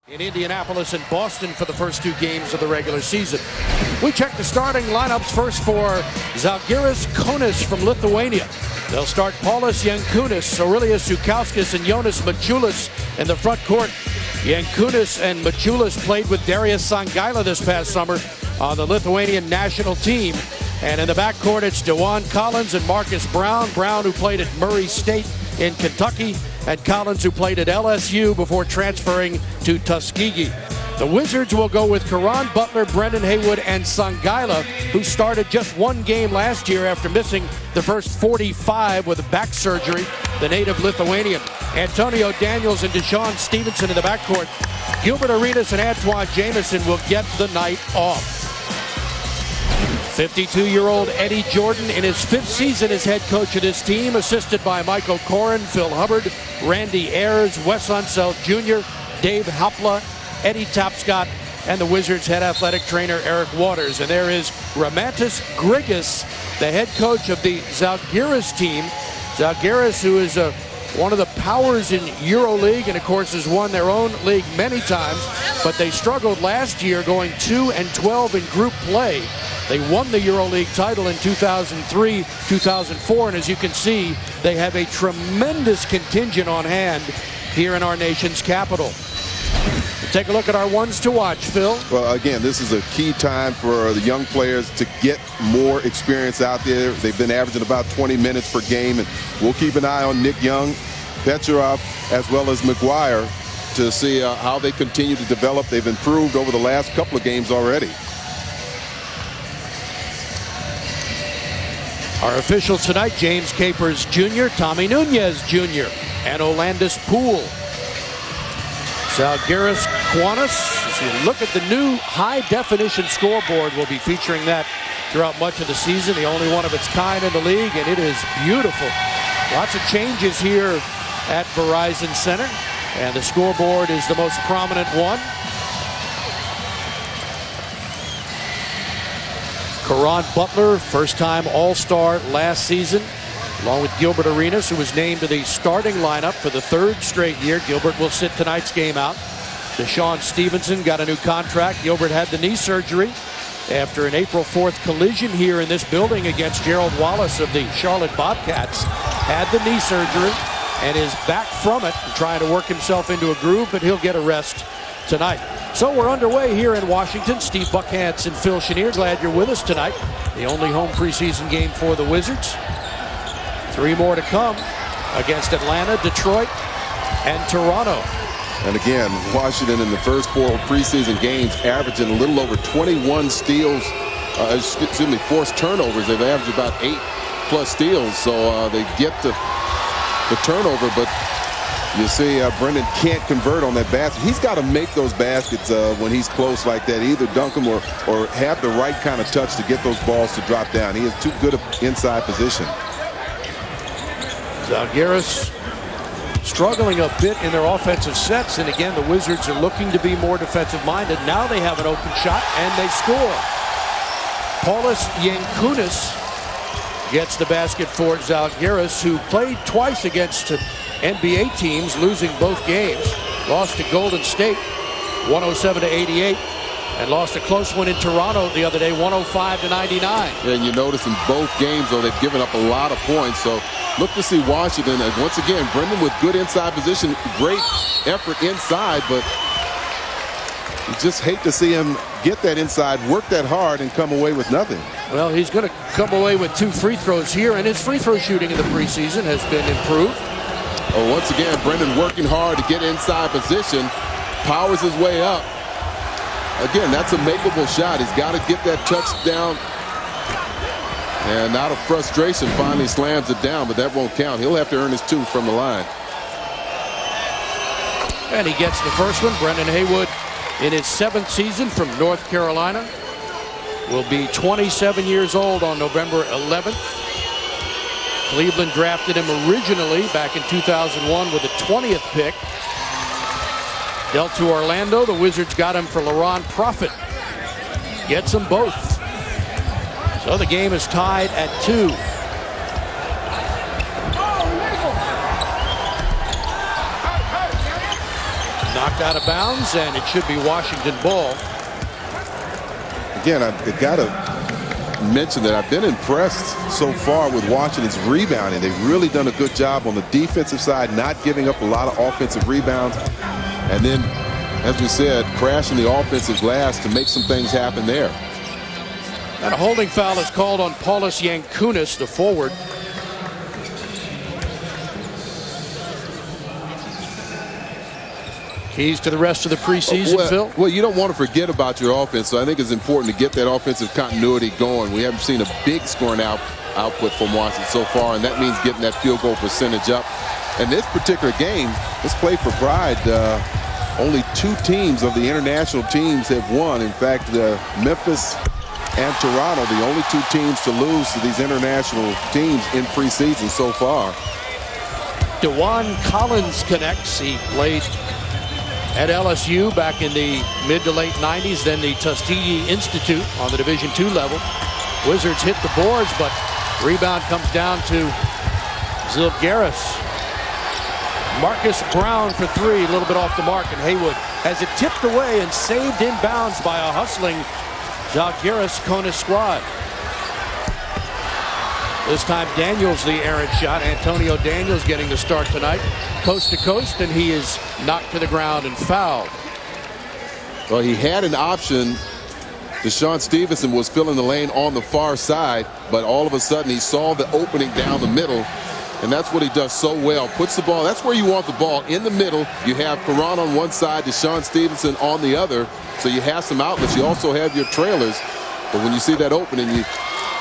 In Indianapolis and Boston for the first two games of the regular season. We check the starting lineups first for Zalgiris Kaunas from Lithuania. They'll start Paulius Jankūnas, Aurelijus Žukauskas, and Jonas Mačiulis in the front court. Jankūnas and Mačiulis played with Darius Songaila this past summer on the Lithuanian national team. And in the backcourt, it's DeJuan Collins and Marcus Brown. Brown, who played at Murray State in Kentucky, and Collins, who played at LSU before transferring to Tuskegee. The Wizards will go with Caron Butler, Brendan Haywood, and Songaila, who started just one game last year after missing the first 45 with back surgery, the native Lithuanian. Antonio Daniels and Deshaun Stevenson in the backcourt. Gilbert Arenas and Antoine Jamison will get the night off. 52-year-old Eddie Jordan in his fifth season as head coach of this team, assisted by Michael Koren, Phil Hubbard, Randy Ayers, Wes Unseld Jr., Dave Hopla, Eddie Tapscott, and the Wizards head athletic trainer Eric Waters. And there is Romantis Grigas, the head coach of the Zalgiris team. Zalgiris, who is one of the powers in EuroLeague, and of course has won their own league many times, but they struggled last year going 2-12 in group play. They won the EuroLeague title in 2003, 2004, and as you can see, they have a tremendous contingent on hand here in our nation's capital. We'll take a look at our ones to watch, Phil. Well, again, this is a key time for the young players to get more experience out there. They've been averaging about 20 minutes per game, and we'll keep an eye on Nick Young, Petrov, as well as McGuire to see how they continue to develop. They've improved over the last couple of games already. Our officials tonight: James Capers Jr., Tommy Nunez Jr., and Olandis Poole. Zalgiris Kaunas. As you look at the new high-definition scoreboard, we'll be featuring that throughout much of the season. The only one of its kind in the league, and it is beautiful. Lots of changes here at Verizon Center, and the scoreboard is the most prominent one. Caron Butler, first-time All-Star last season, along with Gilbert Arenas, who was named to the starting lineup for the third straight year. Gilbert will sit tonight's game out. Deshaun Stevenson got a new contract. Gilbert had the knee surgery after an April 4th collision here in this building against Gerald Wallace of the Charlotte Bobcats. Had the knee surgery and is back from it, trying to work himself into a groove, but he'll get a rest tonight. So we're underway here in Washington. Steve Buckhantz and Phil Chenier, glad you're with us tonight. The only home preseason game for the Wizards. 3 more to come against Atlanta, Detroit, and Toronto. And again, Washington in the first 4 preseason games averaging a little over 21 steals, forced turnovers. They've averaged about 8+ steals, so they get the turnover, but you see Brendan can't convert on that basket. He's got to make those baskets when he's close like that, either dunk them or have the right kind of touch to get those balls to drop down. He has too good an inside position. Zalgiris struggling a bit in their offensive sets, and again, the Wizards are looking to be more defensive-minded. Now they have an open shot, and they score. Paulius Jankūnas gets the basket for Zalgiris, who played twice against NBA teams, losing both games. Lost to Golden State 107-88, and lost a close one in Toronto the other day, 105-99. And you notice in both games, though, they've given up a lot of points. So look to see Washington. And once again, Brendan with good inside position, great effort inside, but you just hate to see him get that inside, work that hard, and come away with nothing. Well, he's going to come away with 2 free throws here, and his free throw shooting in the preseason has been improved. Oh, once again, Brendan working hard to get inside position, powers his way up. Again, that's a makeable shot. He's got to get that touchdown. And out of frustration, finally slams it down, but that won't count. He'll have to earn his 2 from the line. And he gets the first one. Brendan Haywood, in his 7th season from North Carolina, will be 27 years old on November 11th. Cleveland drafted him originally back in 2001 with the 20th pick. Dealt to Orlando. The Wizards got him for Laron Profit. Gets them both. So the game is tied at 2. Knocked knocked out of bounds, and it should be Washington ball. Again, I've got to mention that I've been impressed so far with Washington's rebounding. They've really done a good job on the defensive side, not giving up a lot of offensive rebounds. And then, as we said, crashing the offensive glass to make some things happen there. And a holding foul is called on Paulius Yankunis, the forward. Keys to the rest of the preseason, Phil? Well, you don't want to forget about your offense, so I think it's important to get that offensive continuity going. We haven't seen a big scoring output from Washington so far, and that means getting that field goal percentage up. And this particular game, let's play for pride. Only 2 teams of the international teams have won. In fact, Memphis and Toronto, the only 2 teams to lose to these international teams in preseason so far. DeJuan Collins connects. He played at LSU back in the mid to late 90s, then the Tuskegee Institute on the Division II level. Wizards hit the boards, but rebound comes down to Zalgiris. Marcus Brown for 3, a little bit off the mark, and Haywood has it tipped away and saved inbounds by a hustling Zalgiris Kaunas squad. This time Daniels the errant shot. Antonio Daniels getting the start tonight. Coast to coast, and he is knocked to the ground and fouled. Well, he had an option. Deshaun Stevenson was filling the lane on the far side, but all of a sudden he saw the opening down the middle, and that's what he does so well. Puts the ball, that's where you want the ball, in the middle. You have Karan on one side, Deshaun Stevenson on the other, so you have some outlets. You also have your trailers, but when you see that opening, you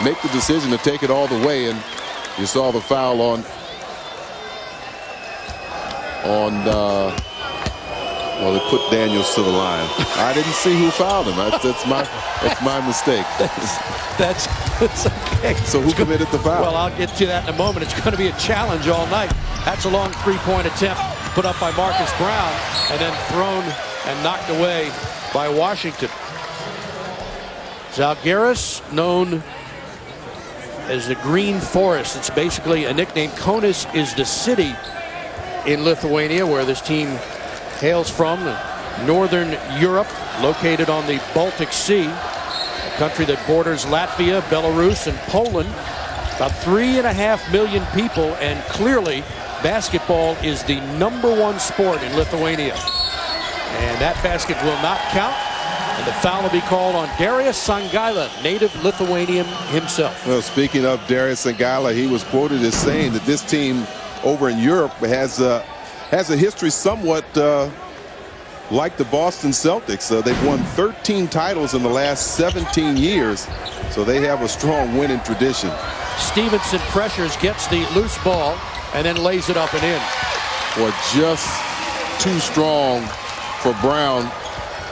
make the decision to take it all the way, and you saw the foul on well, they put Daniels to the line. I didn't see who fouled him. That's my mistake. That's okay. So who committed the foul? Well, I'll get to that in a moment. It's going to be a challenge all night. That's a long 3-point attempt put up by Marcus Brown and then thrown and knocked away by Washington. Zalgiris, known as the Green Forest. It's basically a nickname. Kaunas is the city in Lithuania where this team hails from, northern Europe, located on the Baltic Sea, a country that borders Latvia, Belarus, and Poland. About 3.5 million people, and clearly basketball is the #1 sport in Lithuania. And that basket will not count, and the foul will be called on Darius Sangaila, native Lithuanian himself. Well, speaking of Darius Sangaila, he was quoted as saying that this team over in Europe has a history somewhat like the Boston Celtics. They've won 13 titles in the last 17 years, so they have a strong winning tradition. Stevenson pressures, gets the loose ball, and then lays it up and in. Or just too strong for Brown,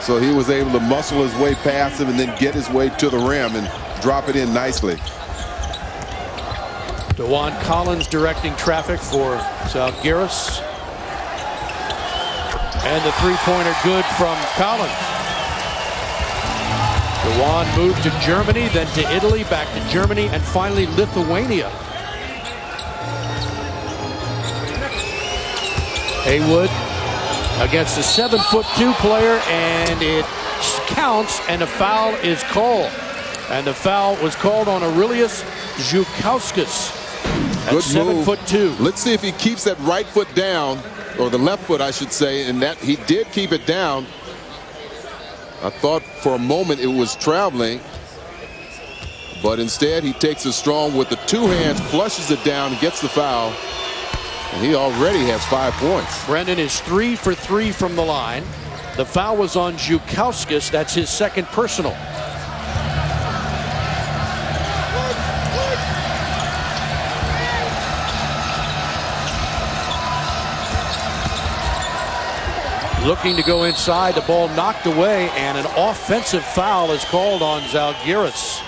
so he was able to muscle his way past him and then get his way to the rim and drop it in nicely. DeJuan Collins directing traffic for Zalgiris. And the three-pointer good from Collins. DeJuan moved to Germany, then to Italy, back to Germany, and finally Lithuania. Haywood against a 7'2" player, and it counts, and a foul is called. And the foul was called on Aurelius Zhukauskas. Good move. 7'2". Let's see if he keeps that right foot down, or the left foot, I should say, and that he did keep it down. I thought for a moment it was traveling, but instead he takes it strong with the 2 hands, flushes it down, gets the foul, and he already has 5 points. Brendan is 3 for 3 from the line. The foul was on Zhukauskas. That's his second personal. Looking to go inside, the ball knocked away, and an offensive foul is called on Zalgiris.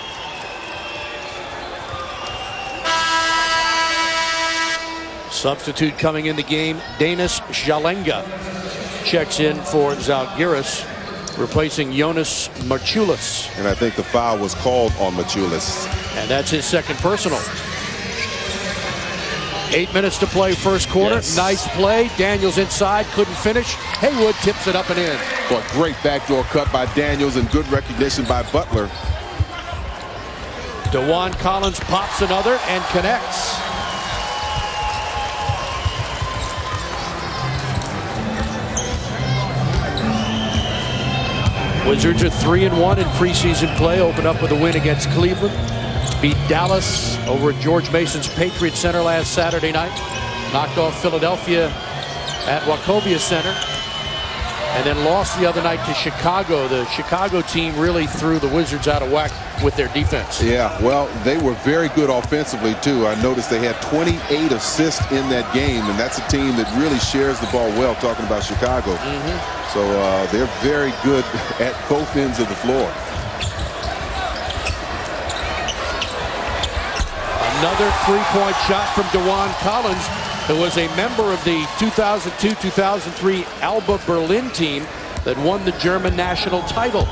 Substitute coming in the game, Danis Jalenga checks in for Zalgiris, replacing Jonas Marchulis. And I think the foul was called on Marchulis. And that's his second personal. 8 minutes to play first quarter. Yes. Nice play. Daniels inside, couldn't finish. Haywood tips it up and in. Well, great backdoor cut by Daniels and good recognition by Butler. DeJuan Collins pops another and connects. Wizards are 3-1 in preseason play. Open up with a win against Cleveland. Beat Dallas over at George Mason's Patriot Center last Saturday night. Knocked off Philadelphia at Wachovia Center. And then lost the other night to Chicago. The Chicago team really threw the Wizards out of whack with their defense. Yeah, well, they were very good offensively, too. I noticed they had 28 assists in that game, and that's a team that really shares the ball well, talking about Chicago. So they're very good at both ends of the floor. Another three-point shot from DeJuan Collins, who was a member of the 2002-2003 Alba Berlin team that won the German national title.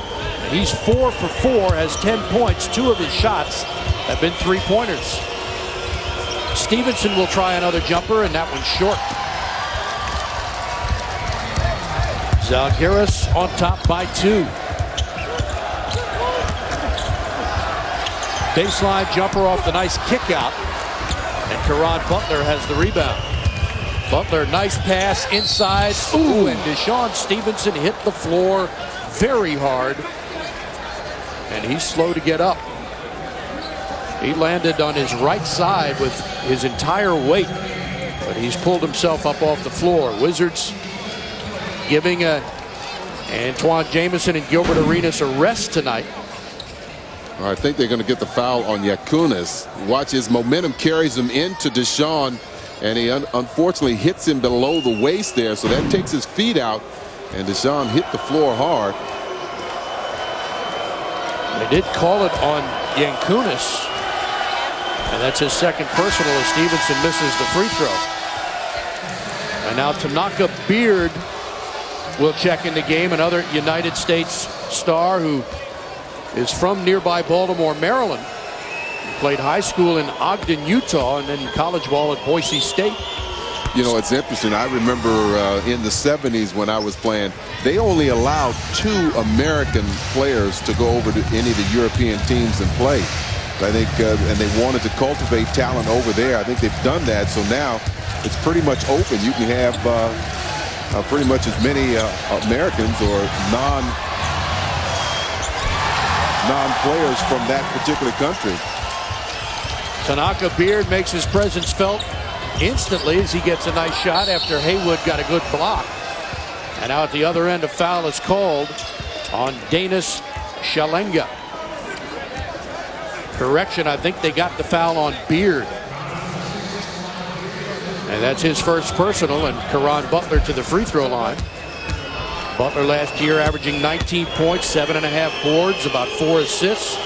He's 4 for 4, has 10 points. 2 of his shots have been three-pointers. Stevenson will try another jumper, and that one's short. Zalgiris on top by 2. Baseline jumper off the nice kick out, and Caron Butler has the rebound. Butler, nice pass inside. Ooh, and Deshaun Stevenson hit the floor very hard, and he's slow to get up. He landed on his right side with his entire weight, but he's pulled himself up off the floor. Wizards giving Antoine Jamison and Gilbert Arenas a rest tonight. I think they're going to get the foul on Kaunas. Watch, his momentum carries him into Deshaun, and he unfortunately hits him below the waist there, so that takes his feet out, and Deshaun hit the floor hard. They did call it on Kaunas, and that's his second personal as Stevenson misses the free throw. And now Tanaka Beard will check in the game, another United States star who is from nearby Baltimore, Maryland. He played high school in Ogden, Utah, and then college ball at Boise State. You know, it's interesting. I remember in the 70s when I was playing, they only allowed 2 American players to go over to any of the European teams and play. I think, and they wanted to cultivate talent over there. I think they've done that. So now it's pretty much open. You can have pretty much as many Americans or non-players from that particular country. Tanaka Beard makes his presence felt instantly as he gets a nice shot after Haywood got a good block. And now at the other end, a foul is called on Danis Shalenga. Correction, I think they got the foul on Beard. And that's his first personal, and Caron Butler to the free throw line. Butler last year averaging 19 points, 7.5 boards, about 4 assists,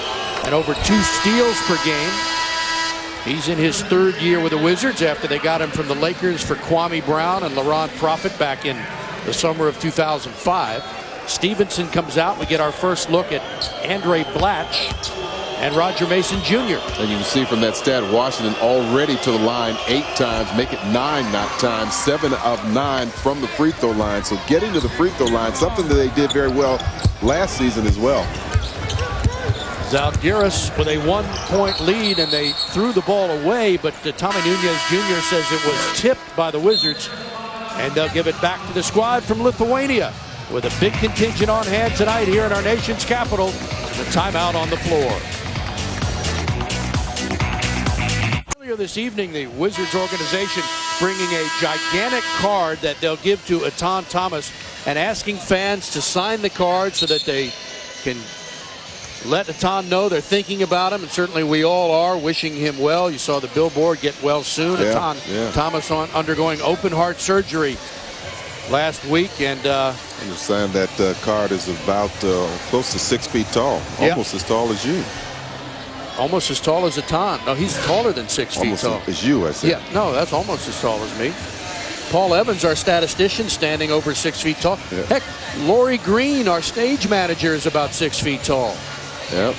and over 2 steals per game. He's in his 3rd year with the Wizards after they got him from the Lakers for Kwame Brown and Laurent Prophet back in the summer of 2005. Stevenson comes out. We get our first look at Andre Blatch and Roger Mason Jr. And you can see from that stat, Washington already to the line 8 times, make it 9 times, 7 of 9 from the free throw line. So getting to the free throw line, something that they did very well last season as well. Zalgiris with a 1-point lead, and they threw the ball away, but Tommy Nunez Jr. says it was tipped by the Wizards, and they'll give it back to the squad from Lithuania with a big contingent on hand tonight here in our nation's capital. The timeout on the floor. Earlier this evening, the Wizards organization bringing a gigantic card that they'll give to Etan Thomas and asking fans to sign the card so that they can let Etan know they're thinking about him, and certainly we all are, wishing him well. You saw the billboard, get well soon. Etan Thomas undergoing open heart surgery last week, and I understand that card is about close to 6 feet tall, almost as tall as you. Almost as tall as Etan. No, he's taller than 6 feet almost tall. As you, I said. Yeah, no, that's almost as tall as me. Paul Evans, our statistician, standing over 6 feet tall. Yeah. Heck, Lori Green, our stage manager, is about 6 feet tall. Yep.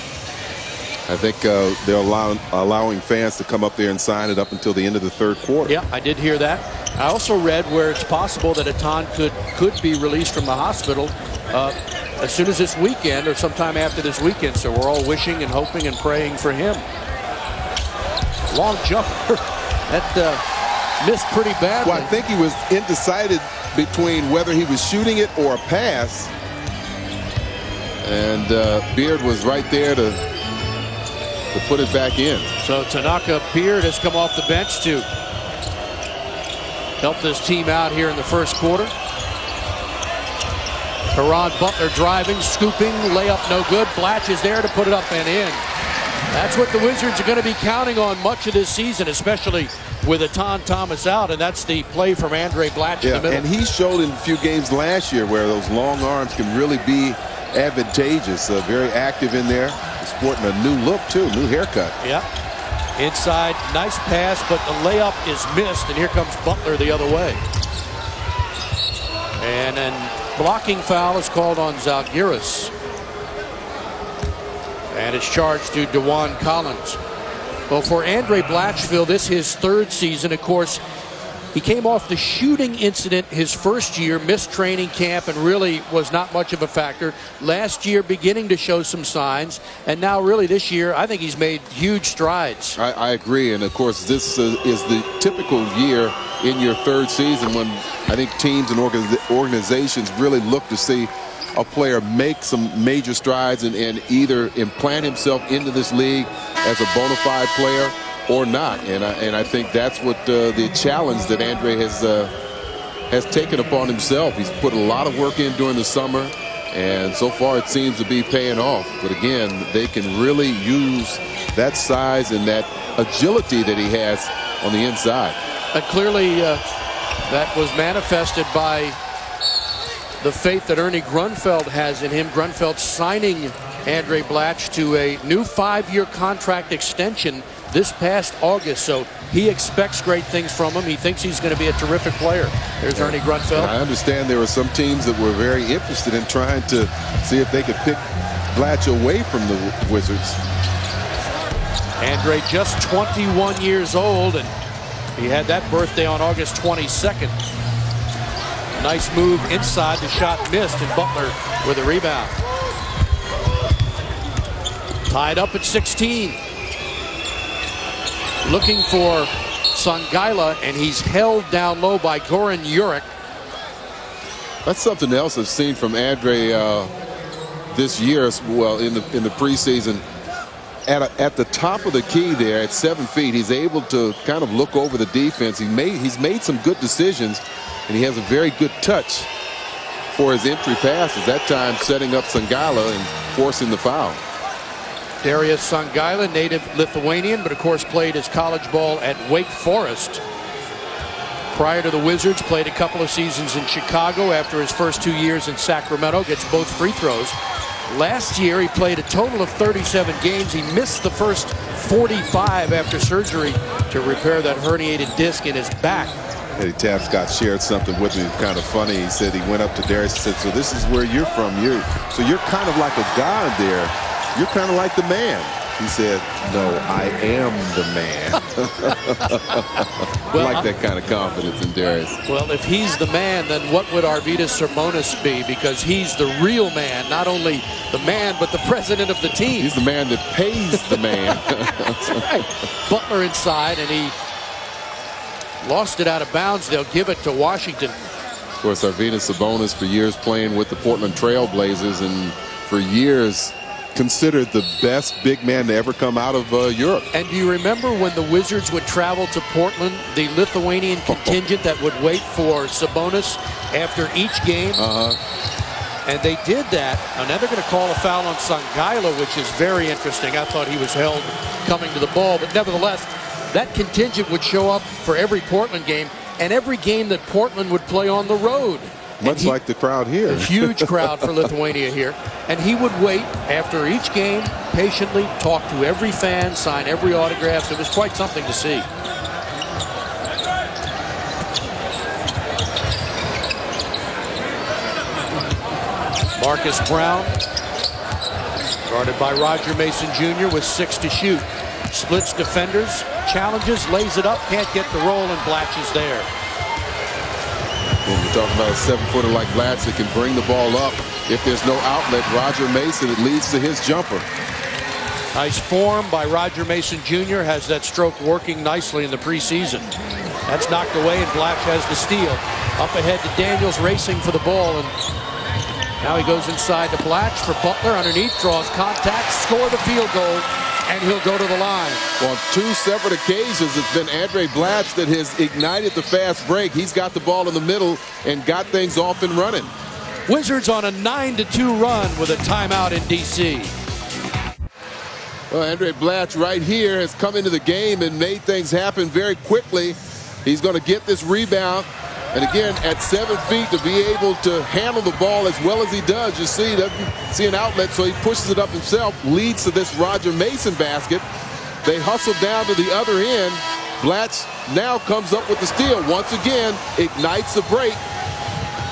I think they're allowing fans to come up there and sign it up until the end of the third quarter. Yeah, I did hear that. I also read where it's possible that Atan could be released from the hospital as soon as this weekend or sometime after this weekend. So we're all wishing and hoping and praying for him. Long jumper. That missed pretty badly. Well, I think he was undecided between whether he was shooting it or a pass. And Beard was right there to put it back in. So Tanaka Beard has come off the bench to help this team out here in the first quarter. Caron Butler driving, scooping, layup no good. Blatch is there to put it up and in. That's what the Wizards are going to be counting on much of this season, especially with Atan Thomas out, and that's the play from Andre Blatch in the middle. And he showed in a few games last year where those long arms can really be advantageous. Very active in there. Sporting a new look too, new haircut. Yep. Inside, nice pass, but the layup is missed, and here comes Butler the other way. And then blocking foul is called on Zalgiris. And it's charged to DeJuan Collins. Well, for Andre Blatchfield, this is his third season. Of course, he came off the shooting incident his first year, missed training camp, and really was not much of a factor. Last year, beginning to show some signs. And now, really, this year, I think he's made huge strides. I agree. And, of course, this is the typical year in your third season when I think teams and organizations really look to see a player make some major strides and either implant himself into this league as a bona fide player or not. And I think that's what the challenge that Andre has taken upon himself. He's put a lot of work in during the summer, and so far it seems to be paying off. But again, they can really use that size and that agility that he has on the inside. And clearly that was manifested by the faith that Ernie Grunfeld has in him. Grunfeld signing Andre Blatch to a new 5-year contract extension this past August. So he expects great things from him. He thinks he's going to be a terrific player. There's Ernie Grunfeld. I understand there were some teams that were very interested in trying to see if they could pick Blatch away from the Wizards. Andre just 21 years old, and he had that birthday on August 22nd. Nice move inside. The shot missed, and Butler with a rebound. Tied up at 16. Looking for Songaila, and he's held down low by Goran Juric. That's something else I've seen from Andre this year as well in the preseason. At the top of the key there at 7 feet, he's able to kind of look over the defense. He's made some good decisions, and he has a very good touch for his entry passes. That time setting up Songaila and forcing the foul. Darius Songaila, native Lithuanian, but of course played his college ball at Wake Forest. Prior to the Wizards, played a couple of seasons in Chicago after his first 2 years in Sacramento. Gets both free throws. Last year, he played a total of 37 games. He missed the first 45 after surgery to repair that herniated disc in his back. Eddie Tapscott shared something with me kind of funny. He said he went up to Darius and said, "So this is where you're from. So you're kind of like a god there. You're kind of like the man." He said, "No, I am the man." Well, I like that kind of confidence in Darius. Well, if he's the man, then what would Arvydas Sabonis be? Because he's the real man, not only the man, but the president of the team. He's the man that pays the man. That's right. Butler inside, and he lost it out of bounds. They'll give it to Washington. Of course, Arvydas Sabonis for years playing with the Portland Trail Blazers, and for years considered the best big man to ever come out of Europe. And do you remember when the Wizards would travel to Portland, the Lithuanian contingent that would wait for Sabonis after each game? And they did that. And now they're going to call a foul on Songaila, which is very interesting. I thought he was held coming to the ball, but nevertheless, that contingent would show up for every Portland game and every game that Portland would play on the road. Much like the crowd here. A huge crowd for Lithuania here. And he would wait after each game, patiently talk to every fan, sign every autograph. It was quite something to see. Marcus Brown Guarded by Roger Mason Jr. with 6 to shoot. Splits defenders, challenges, lays it up, can't get the roll, and Blatch is there. When we're talking about a 7-footer like Blatch that can bring the ball up. If there's no outlet, Roger Mason, it leads to his jumper. Nice form by Roger Mason Jr. Has that stroke working nicely in the preseason. That's knocked away, and Blatch has the steal. Up ahead to Daniels, racing for the ball, and now he goes inside to Blatch for Butler. Underneath, draws contact, score the field goal, and he'll go to the line. On 2 separate occasions, it's been Andre Blatch that has ignited the fast break. He's got the ball in the middle and got things off and running. Wizards on a 9-2 run with a timeout in D.C. Well, Andre Blatch right here has come into the game and made things happen very quickly. He's going to get this rebound. And again, at 7 feet, to be able to handle the ball as well as he does, you see, he doesn't see an outlet, so he pushes it up himself, leads to this Roger Mason basket. They hustle down to the other end. Blatch now comes up with the steal. Once again, ignites the break,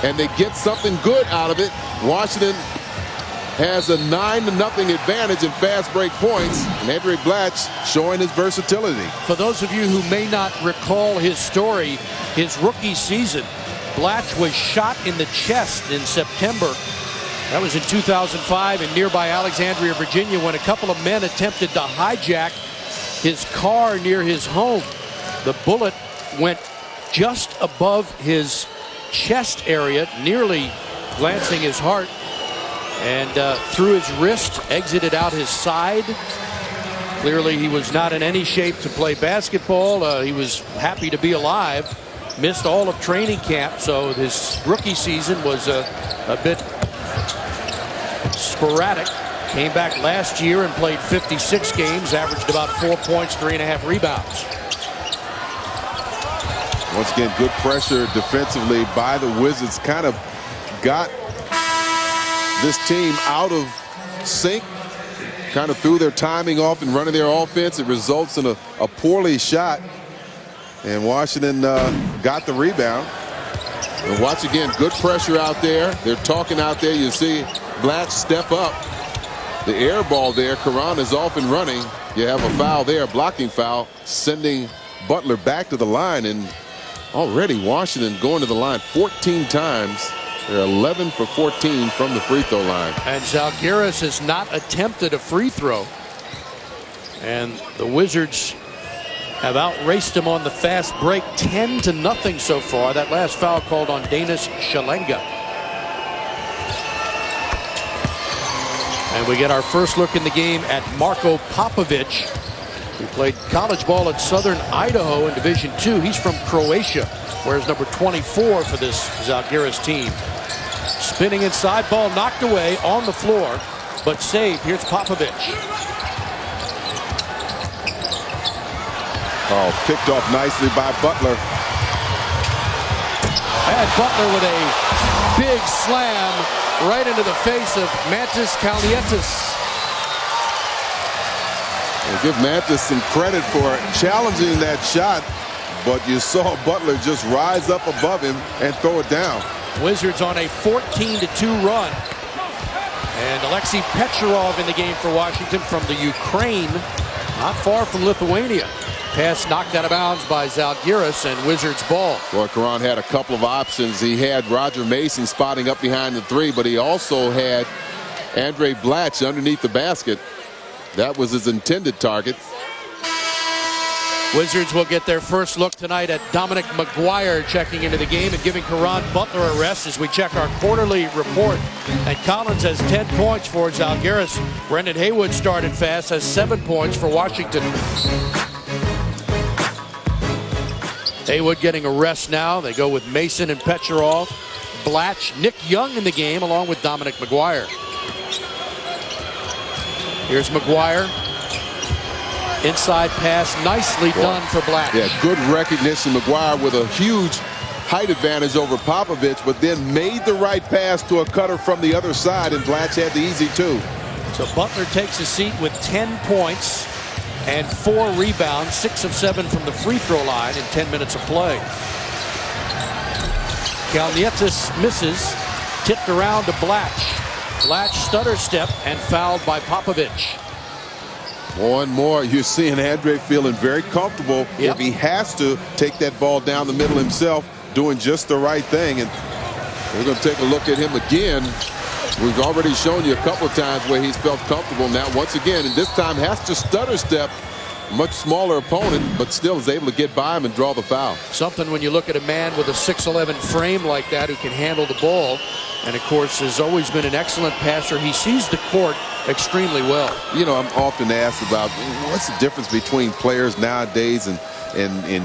and they get something good out of it. Washington has a 9-0 advantage in fast break points, and Andre Blatch showing his versatility. For those of you who may not recall his story, his rookie season, Blatch was shot in the chest in September. That was in 2005 in nearby Alexandria, Virginia, when a couple of men attempted to hijack his car near his home. The bullet went just above his chest area, nearly glancing his heart, and through his wrist, exited out his side. Clearly he was not in any shape to play basketball. He was happy to be alive. Missed all of training camp, so his rookie season was a bit sporadic. Came back last year and played 56 games, averaged about 4 points, 3.5 rebounds. Once again, good pressure defensively by the Wizards. Kind of got this team out of sync, kind of threw their timing off and running their offense. It results in a poorly shot, and Washington got the rebound. And watch again, good pressure out there. They're talking out there. You see Blatch step up. The air ball there, Karan is off and running. You have a foul there, a blocking foul, sending Butler back to the line, and already Washington going to the line 14 times. They're 11 for 14 from the free throw line. And Zalgiris has not attempted a free throw. And the Wizards have outraced him on the fast break, 10-0 so far. That last foul called on Danis Shalenga. And we get our first look in the game at Marko Popovic, who played college ball at Southern Idaho in Division II. He's from Croatia, wears number 24 for this Zalgiris team. Spinning inside, ball knocked away on the floor, but saved. Here's Popovic. Oh, picked off nicely by Butler. And Butler with a big slam right into the face of Mantis Kalnietis. We'll give Mantis some credit for challenging that shot, but you saw Butler just rise up above him and throw it down. Wizards on a 14-2 run. And Alexei Petcherov in the game for Washington from the Ukraine, not far from Lithuania. Pass knocked out of bounds by Zalgiris, and Wizards ball. Well, Karan had a couple of options. He had Roger Mason spotting up behind the three, but he also had Andre Blatch underneath the basket. That was his intended target. Wizards will get their first look tonight at Dominic McGuire checking into the game and giving Karan Butler a rest as we check our quarterly report. And Collins has 10 points for Zalgiris. Brendan Haywood started fast, has 7 points for Washington. Haywood getting a rest now. They go with Mason and Petcherov. Blatch, Nick Young in the game along with Dominic McGuire. Here's McGuire. Inside pass, nicely done for Blatch. Yeah, good recognition. McGuire with a huge height advantage over Popovic, but then made the right pass to a cutter from the other side, and Blatch had the easy two. So Butler takes a seat with 10 points and 4 rebounds, 6 of 7 from the free throw line in 10 minutes of play. Kalnietis misses, tipped around to Blatch. Blatch stutter step and fouled by Popovich. More and more, you're seeing Andre feeling very comfortable. Yep. If he has to take that ball down the middle himself, doing just the right thing. And we're going to take a look at him again. We've already shown you a couple of times where he's felt comfortable. Now, once again, and this time has to stutter step. Much smaller opponent, but still is able to get by him and draw the foul. Something when you look at a man with a 6'11" frame like that who can handle the ball, and of course has always been an excellent passer. He sees the court extremely well. You know, I'm often asked about what's the difference between players nowadays and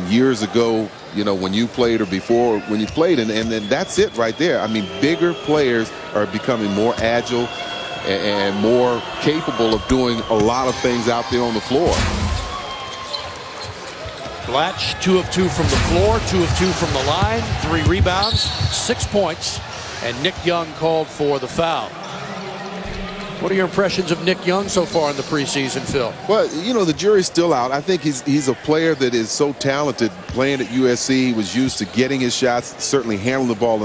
years ago, you know, when you played or before when you played, and then that's it right there. I mean, bigger players are becoming more agile and more capable of doing a lot of things out there on the floor. Blatch 2 of 2 from the floor, 2 of 2 from the line, 3 rebounds, 6 points, and Nick Young called for the foul. What are your impressions of Nick Young so far in the preseason, Phil? Well, you know, the jury's still out. I think he's a player that is so talented. Playing at USC, he was used to getting his shots, certainly handling the ball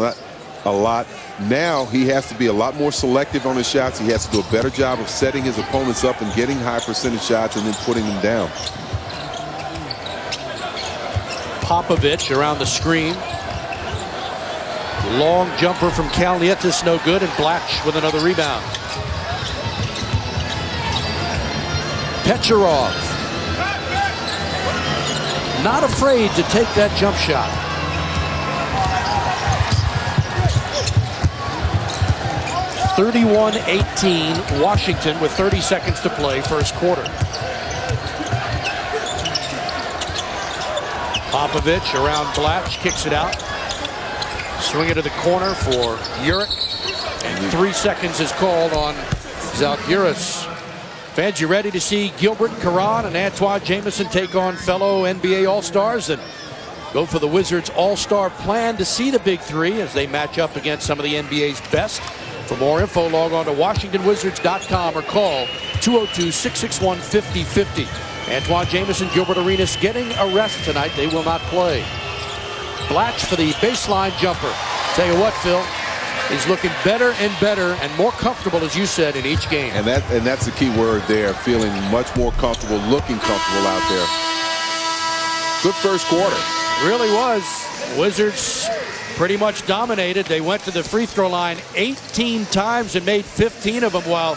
a lot. Now he has to be a lot more selective on his shots. He has to do a better job of setting his opponents up and getting high percentage shots and then putting them down. Popovich around the screen. Long jumper from Kalnietis, no good, and Blatch with another rebound. Pecharov not afraid to take that jump shot. (31-18) Washington with 30 seconds to play, first quarter. Popovich around Blatch, kicks it out. Swing it to the corner for Uric. And 3 seconds is called on Zalgiris. Fans, you ready to see Gilbert Caron and Antoine Jamison take on fellow NBA All-Stars and go for the Wizards' All-Star plan to see the Big Three as they match up against some of the NBA's best? For more info, log on to WashingtonWizards.com or call 202-661-5050. Antoine Jamison, Gilbert Arenas getting a rest tonight. They will not play. Blatch for the baseline jumper. Tell you what, Phil, he's looking better and better and more comfortable, as you said, in each game. And that's the key word there, feeling much more comfortable, looking comfortable out there. Good first quarter. Really was. Wizards pretty much dominated. They went to the free throw line 18 times and made 15 of them, while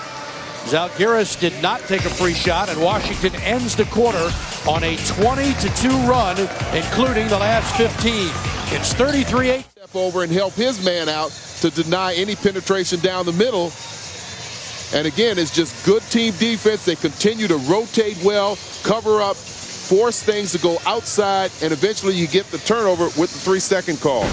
Zalgiris did not take a free shot, and Washington ends the quarter on a 20-2 run, including the last 15. It's 33-8. Step over and help his man out to deny any penetration down the middle. And again, it's just good team defense. They continue to rotate well, cover up, force things to go outside, and eventually you get the turnover with the 3-second call.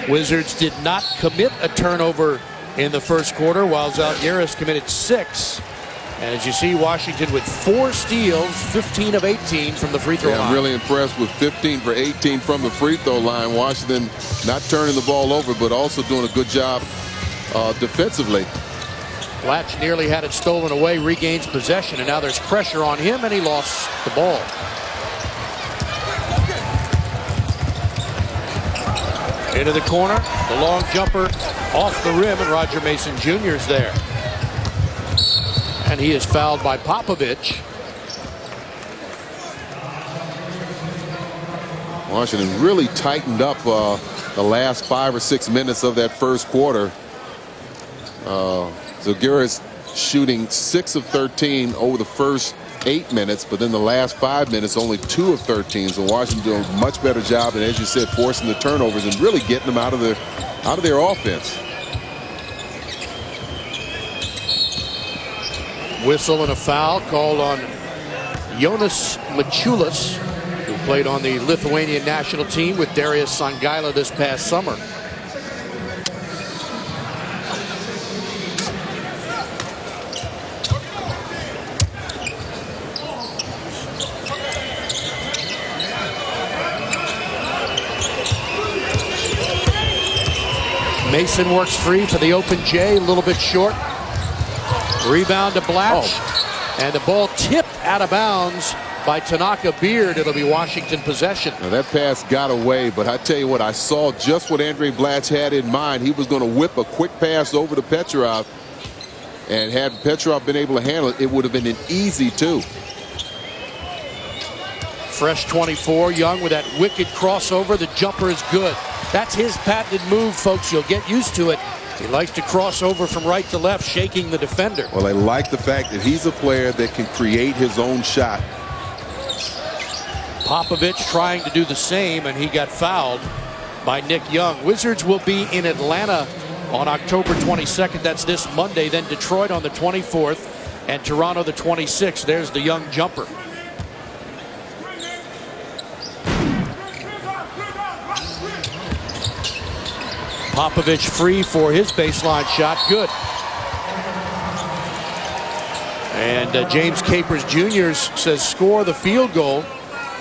Wizards did not commit a turnover in the first quarter, while Zalgiris committed 6. And as you see, Washington with 4 steals, 15 of 18 from the free throw line. I'm really impressed with 15 for 18 from the free throw line. Washington not turning the ball over, but also doing a good job defensively. Blatch nearly had it stolen away, regains possession, and now there's pressure on him, and he lost the ball. Into the corner, the long jumper off the rim, and Roger Mason Jr. is there. And he is fouled by Popovich. Washington really tightened up the last 5 or 6 minutes of that first quarter. Zalgiris shooting 6 of 13 over the first 8 minutes, but then the last 5 minutes only 2 of 13. So Washington doing a much better job, and as you said, forcing the turnovers and really getting them out of their offense. Whistle and a foul called on Jonas Mačiulis, who played on the Lithuanian national team with Darius Songaila this past summer. Mason works free for the open J, a little bit short. Rebound to Blatch, and the ball tipped out of bounds by Tanaka Beard. It'll be Washington possession. Now that pass got away, but I tell you what, I saw just what Andre Blatch had in mind. He was going to whip a quick pass over to Petrov, and had Petrov been able to handle it, it would have been an easy 2. Fresh 24, Young with that wicked crossover. The jumper is good. That's his patented move, folks. You'll get used to it. He likes to cross over from right to left, shaking the defender. Well, I like the fact that he's a player that can create his own shot. Popovich trying to do the same, and he got fouled by Nick Young. Wizards will be in Atlanta on October 22nd. That's this Monday. Then Detroit on the 24th and Toronto the 26th. There's the Young jumper. Popovich free for his baseline shot. Good. And James Capers Jr. says score the field goal,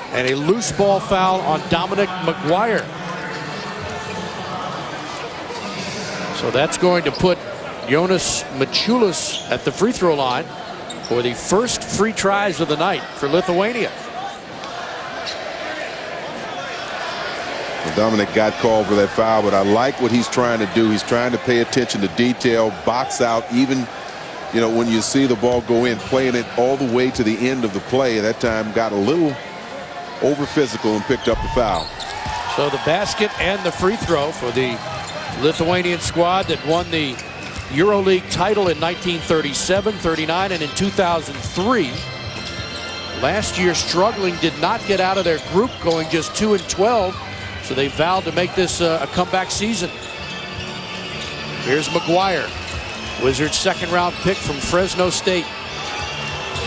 and a loose ball foul on Dominic McGuire. So that's going to put Jonas Mačiulis at the free throw line for the first free tries of the night for Lithuania. Dominic got called for that foul, but I like what he's trying to do. He's trying to pay attention to detail, box out, even, you know, when you see the ball go in, playing it all the way to the end of the play. That time got a little over physical and picked up the foul. So the basket and the free throw for the Lithuanian squad that won the EuroLeague title in 1937, 39, and in 2003. Last year struggling, did not get out of their group, going just 2-12. So they vowed to make this a comeback season. Here's McGuire, Wizards' second-round pick from Fresno State.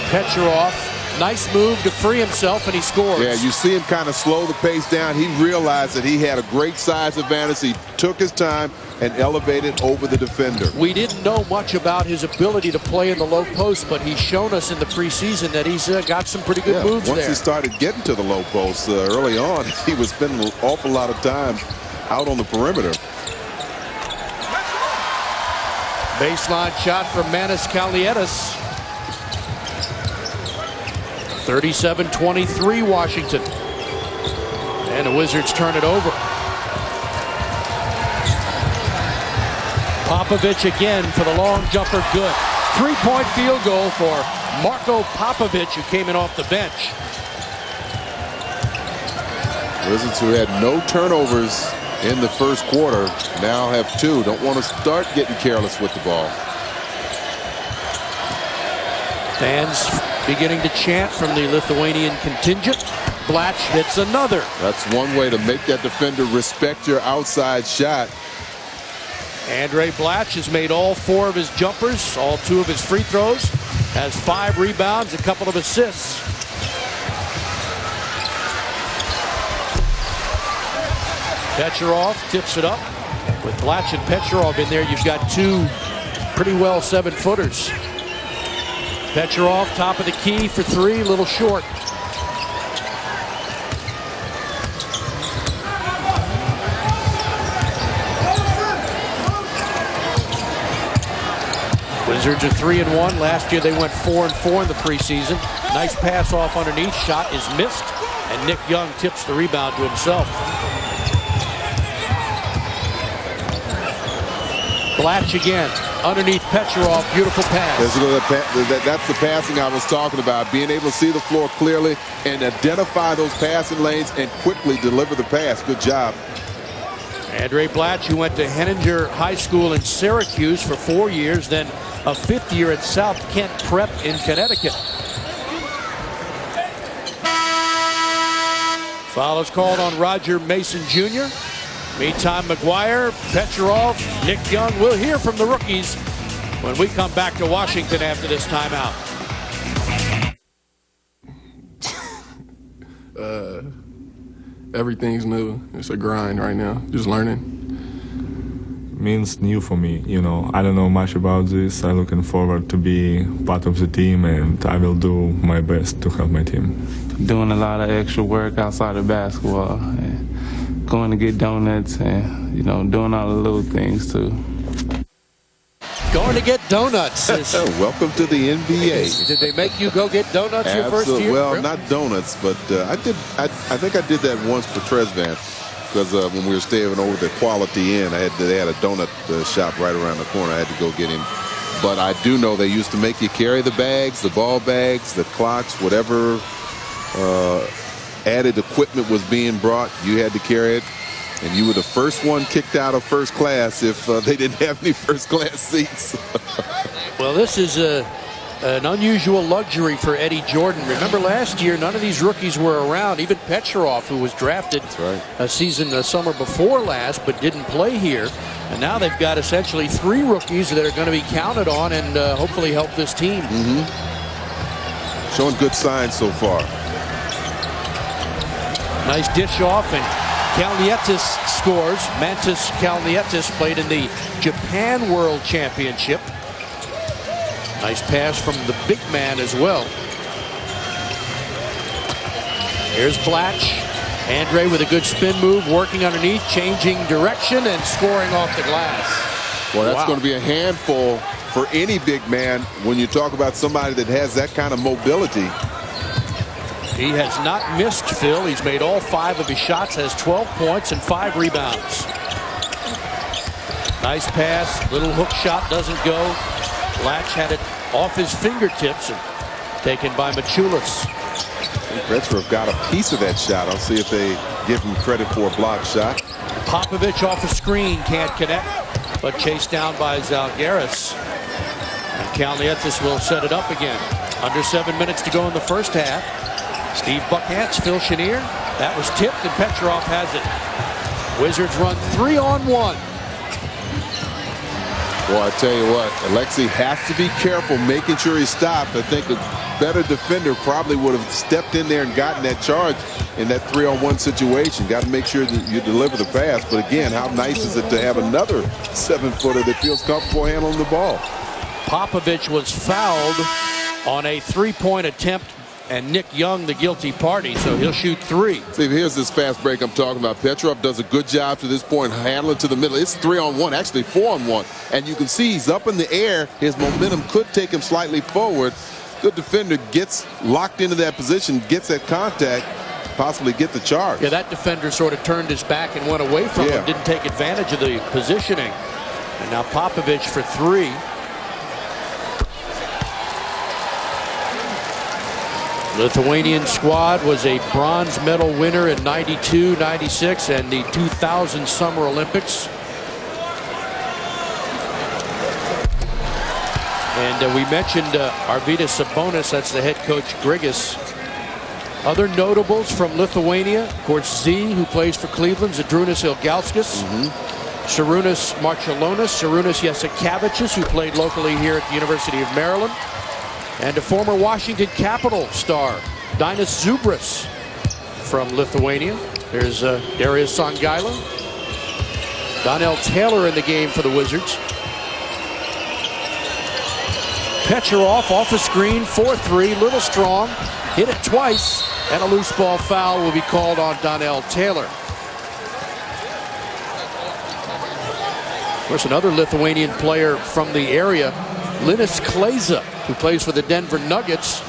Petrov, nice move to free himself, and he scores. Yeah, you see him kind of slow the pace down. He realized that he had a great size advantage. He took his time and elevated over the defender. We didn't know much about his ability to play in the low post, but he's shown us in the preseason that he's got some pretty good moves once there. He started getting to the low post early on, he was spending an awful lot of time out on the perimeter. Baseline shot from Manis Kalnietis. 37-23 Washington. And the Wizards turn it over. Popovich again for the long jumper, good. 3-point field goal for Marko Popovich, who came in off the bench. Wizards, who had no turnovers in the first quarter, now have 2. Don't want to start getting careless with the ball. Fans beginning to chant from the Lithuanian contingent. Blatch hits another. That's one way to make that defender respect your outside shot. Andre Blatch has made all 4 of his jumpers, all 2 of his free throws, has 5 rebounds, a couple of assists. Petrov tips it up. With Blatch and Petrov in there, you've got 2 pretty well 7-footers. Petrov, top of the key for 3, a little short. Wizards are 3-1. Last year they went 4-4 in the preseason. Nice pass off underneath. Shot is missed, and Nick Young tips the rebound to himself. Blatch again, underneath Petrov, beautiful pass. That's the passing I was talking about, being able to see the floor clearly and identify those passing lanes and quickly deliver the pass. Good job. Andre Blatch, who went to Henninger High School in Syracuse for 4 years, then a 5th year at South Kent Prep in Connecticut. Foul is called on Roger Mason Jr. Meantime, McGuire, Petrov, Nick Young. We'll hear from the rookies when we come back to Washington after this timeout. Everything's new. It's a grind right now, just learning. Means new for me, you know. I don't know much about this. I'm looking forward to be part of the team, and I will do my best to help my team. Doing a lot of extra work outside of basketball, and going to get donuts, and, you know, doing all the little things too. Going to get donuts. Welcome to the NBA. Did they make you go get donuts your first year? Well, really? not donuts, but I think I did that once for Tresvant, because when we were staying over the Quality Inn, they had a donut shop right around the corner. I had to go get him. But I do know they used to make you carry the bags, the ball bags, the clocks, whatever added equipment was being brought, you had to carry it. And you were the first one kicked out of first class if they didn't have any first class seats. Well, this is an unusual luxury for Eddie Jordan. Remember last year, none of these rookies were around. Even Petrov, who was drafted a summer before last, but didn't play here. And now they've got essentially 3 rookies that are going to be counted on and hopefully help this team. Showing good signs so far. Nice dish off, and Kalnietis scores. Mantis Kalnietis played in the Japan World Championship. Nice pass from the big man as well. Here's Blatch. Andre with a good spin move, working underneath, changing direction, and scoring off the glass. Well, that's going to be a handful for any big man when you talk about somebody that has that kind of mobility. He has not missed, Phil. He's made all 5 of his shots, has 12 points and 5 rebounds. Nice pass, little hook shot, doesn't go. Blatch had it off his fingertips and taken by Machulis. Petrov got a piece of that shot. I'll see if they give him credit for a block shot. Popovich off a screen, can't connect, but chased down by Zalgiris. And Kalnietis will set it up again. Under 7 minutes to go in the first half. Steve Buckhantz, Phil Chenier. That was tipped, and Petrov has it. Wizards run 3-on-1. Well, I tell you what, Alexei has to be careful making sure he stopped. I think a better defender probably would have stepped in there and gotten that charge in that 3-on-1 situation. Got to make sure that you deliver the pass. But again, how nice is it to have another 7-footer that feels comfortable handling the ball? Popovich was fouled on a 3-point attempt, and Nick Young the guilty party, so he'll shoot 3. See, here's this fast break I'm talking about. Petrov does a good job to this point, handling to the middle. It's 3-on-1, actually 4-on-1. And you can see he's up in the air. His momentum could take him slightly forward. Good defender gets locked into that position, gets that contact, possibly get the charge. Yeah, that defender sort of turned his back and went away from him, didn't take advantage of the positioning. And now Popovich for 3. Lithuanian squad was a bronze medal winner in '92, '96, and the 2000 Summer Olympics. And we mentioned Arvydas Sabonis, that's the head coach, Grigas. Other notables from Lithuania, of course, Z, who plays for Cleveland, Zydrunas Ilgauskas, Šarūnas Marčiulionis, Šarūnas Jasikevičius, who played locally here at the University of Maryland, and a former Washington Capital star, Dainis Zubris, from Lithuania. There's Darius Songaila. Donnell Taylor in the game for the Wizards. Petrov off a screen, 4-3, little strong, hit it twice, and a loose ball foul will be called on Donnell Taylor. Of course, another Lithuanian player from the area, Linas Kleiza, who plays for the Denver Nuggets,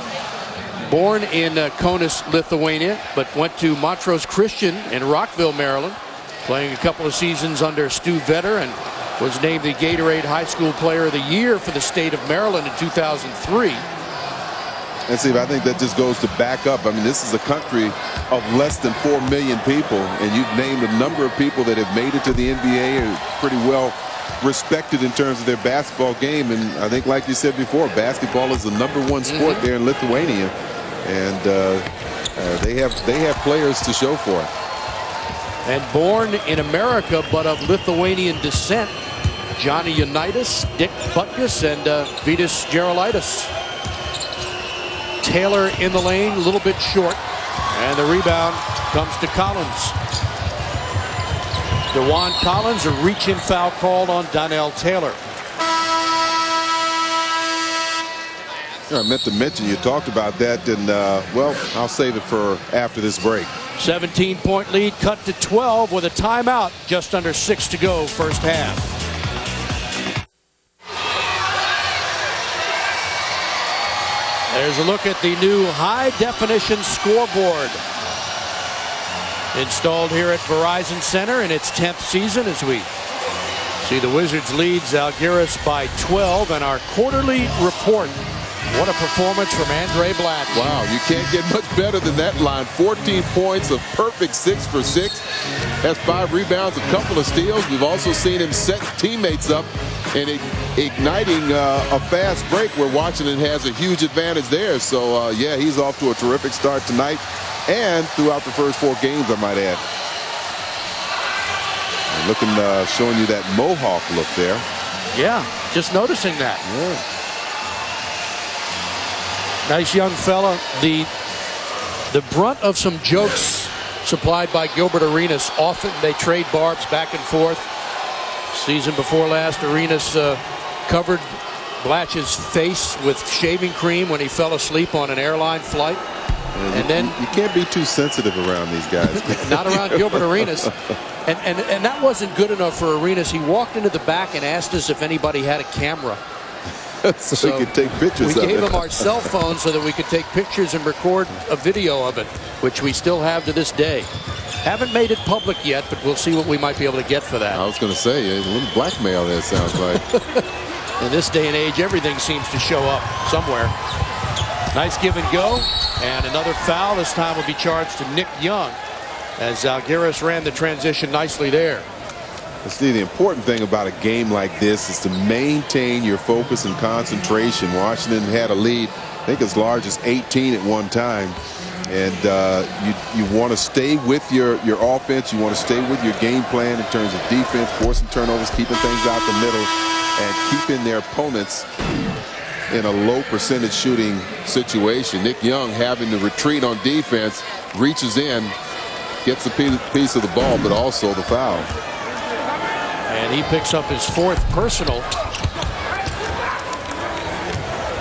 born in Kaunas, Lithuania, but went to Montrose Christian in Rockville, Maryland, playing a couple of seasons under Stu Vetter, and was named the Gatorade High School Player of the Year for the state of Maryland in 2003. And Steve, I think that just goes to back up. I mean, this is a country of less than 4 million people, and you've named a number of people that have made it to the NBA and pretty well respected in terms of their basketball game. And I think, like you said before, basketball is the #1 sport there in Lithuania, and they have players to show for it. And born in America but of Lithuanian descent, Johnny Unitas, Dick Butkus, and Vitas Gerulaitis. Taylor in the lane, a little bit short, and the rebound comes to Collins. DeJuan Collins, a reach-in foul called on Donnell Taylor. I meant to mention, you talked about that, and well, I'll save it for after this break. 17-point lead cut to 12 with a timeout, just under 6 to go, first half. There's a look at the new high-definition scoreboard installed here at Verizon Center in its 10th season as we see the Wizards lead Zalgiris by 12, and our quarterly report. What a performance from Andre Blatch. Wow, you can't get much better than that line. 14 points, a perfect 6 for 6. Has 5 rebounds, a couple of steals. We've also seen him set teammates up and igniting a fast break where Washington has a huge advantage there. So, yeah, he's off to a terrific start tonight and throughout the first 4 games, I might add. And looking, showing you that mohawk look there. Yeah, just noticing that. Yeah. Nice young fella. The brunt of some jokes supplied by Gilbert Arenas. Often they trade barbs back and forth. Season before last, Arenas covered Blatch's face with shaving cream when he fell asleep on an airline flight. And then you can't be too sensitive around these guys. Not around Gilbert Arenas. And that wasn't good enough for Arenas. He walked into the back and asked us if anybody had a camera. so we could take pictures of it. We gave him our cell phone so that we could take pictures and record a video of it, which we still have to this day. Haven't made it public yet, but we'll see what we might be able to get for that. I was going to say, a little blackmail there, sounds like. In this day and age, everything seems to show up somewhere. Nice give and go, and another foul. This time will be charged to Nick Young, as Zalgiris ran the transition nicely there. See, the important thing about a game like this is to maintain your focus and concentration. Washington had a lead, I think as large as 18 at one time. And you want to stay with your offense. You want to stay with your game plan in terms of defense, forcing turnovers, keeping things out the middle, and keeping their opponents in a low percentage shooting situation. Nick Young having to retreat on defense, reaches in, gets a piece of the ball, but also the foul. And he picks up his 4th personal.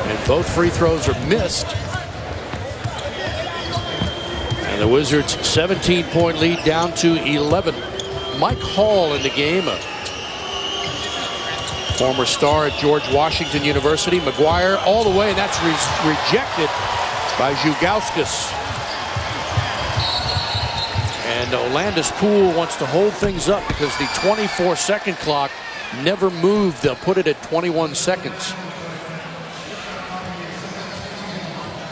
And both free throws are missed. And the Wizards' 17-point lead down to 11. Mike Hall in the game, a former star at George Washington University. McGuire all the way, and that's rejected by Zhugauskas. And Olandis Poole wants to hold things up because the 24-second clock never moved. They'll put it at 21 seconds.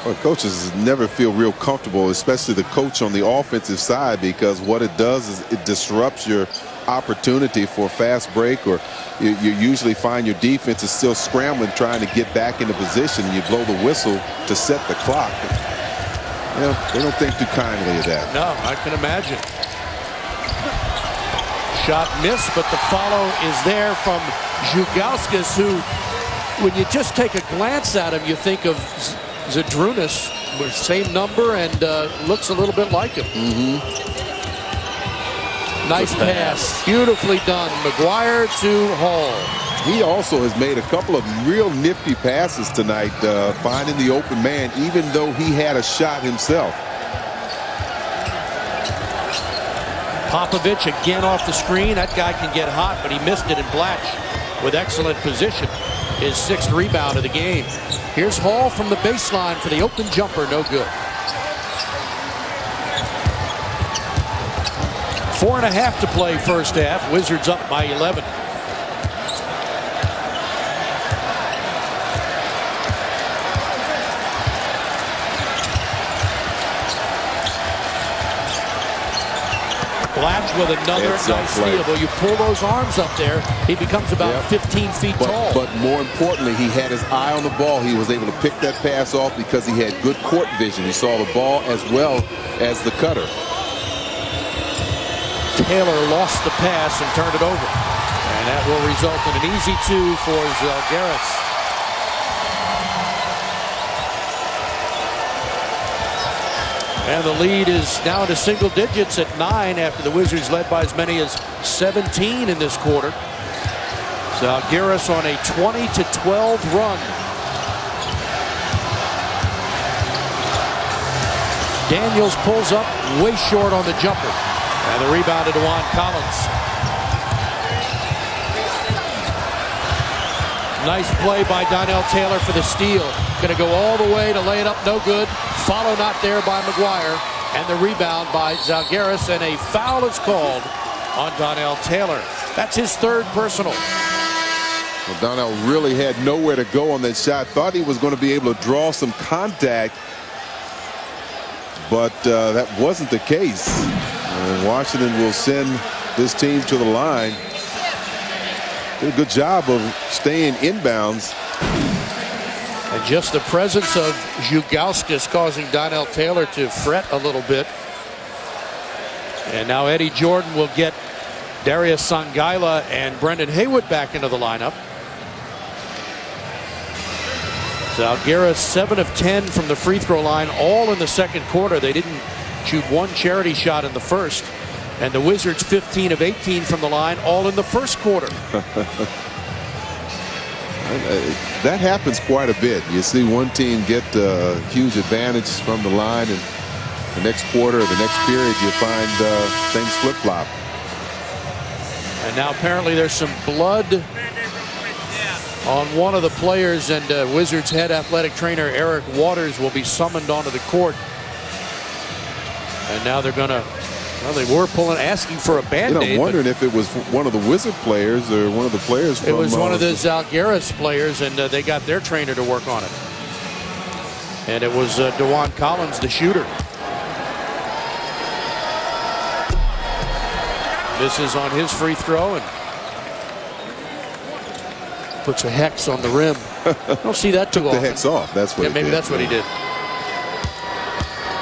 Well, coaches never feel real comfortable, especially the coach on the offensive side, because what it does is it disrupts your opportunity for a fast break, or you usually find your defense is still scrambling, trying to get back into position, and you blow the whistle to set the clock. You know, they don't think too kindly of that. No, I can imagine. Shot missed, but the follow is there from Zhugauskas, who, when you just take a glance at him, you think of Zadrunas, with same number, and looks a little bit like him. Nice pass. Beautifully done. McGuire to Hall. He also has made a couple of real nifty passes tonight, finding the open man, even though he had a shot himself. Popovich again off the screen. That guy can get hot, but he missed it, and Blatch with excellent position. His 6th rebound of the game. Here's Hall from the baseline for the open jumper. No good. 4.5 to play first half. Wizards up by 11. Blatch with another nice steal. Well, you pull those arms up there, he becomes about 15 feet tall. But more importantly, he had his eye on the ball. He was able to pick that pass off because he had good court vision. He saw the ball as well as the cutter. Taylor lost the pass and turned it over. And that will result in an easy 2 for Zalgiris. And the lead is now into single digits at 9 after the Wizards led by as many as 17 in this quarter. Zalgiris on a 20-12 run. Daniels pulls up way short on the jumper. And the rebound to DeJuan Collins. Nice play by Donnell Taylor for the steal. going to go all the way to lay it up, no good. Follow not there by McGuire, and the rebound by Zalgiris, and a foul is called on Donnell Taylor. That's his third personal. Well, Donnell really had nowhere to go on that shot. Thought he was going to be able to draw some contact, but that wasn't the case. And Washington will send this team to the line. Did a good job of staying inbounds. And just the presence of Zhugauskas causing Donnell Taylor to fret a little bit. And now Eddie Jordan will get Darius Sangaila and Brendan Haywood back into the lineup. Zalgiris 7 of 10 from the free throw line, all in the second quarter. They didn't shoot one charity shot in the first. And the Wizards 15 of 18 from the line, all in the first quarter. That happens quite a bit. You see one team get a huge advantage from the line, and the next quarter, the next period, you find things flip-flop. And now apparently there's some blood on one of the players, and Wizards head athletic trainer Eric Waters will be summoned onto the court. And now they're going to, well, they were asking for a Band-Aid. You know, I'm wondering if it was one of the Wizard players or one of the players from... It was one of the Zalgiris players, and they got their trainer to work on it. And it was DeJuan Collins, the shooter. Misses on his free throw and puts a hex on the rim. I don't see that too often. The hex off. That's what. Yeah, maybe that's what he did.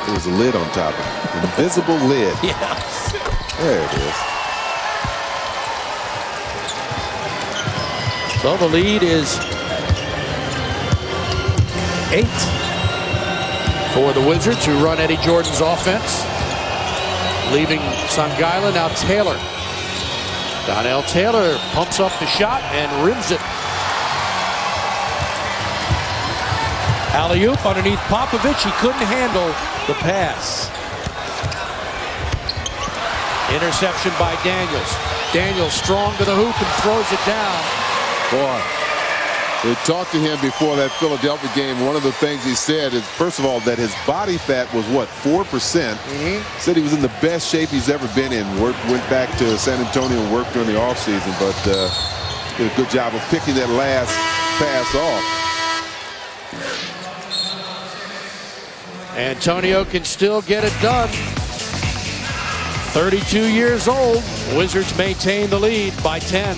There was a lid on top of it. An invisible lid. Yeah. There it is. So the lead is 8 for the Wizards, who run Eddie Jordan's offense. Leaving Sangaila, now Taylor. Donnell Taylor pumps up the shot and rims it. Alley-oop underneath Popovich. He couldn't handle the pass. Interception by Daniels. Daniels strong to the hoop and throws it down. Boy, we talked to him before that Philadelphia game. One of the things he said is, first of all, that his body fat was, what, 4%? Said he was in the best shape he's ever been in. Went back to San Antonio and worked during the offseason, but did a good job of picking that last pass off. Antonio can still get it done. 32 years old. Wizards maintain the lead by 10.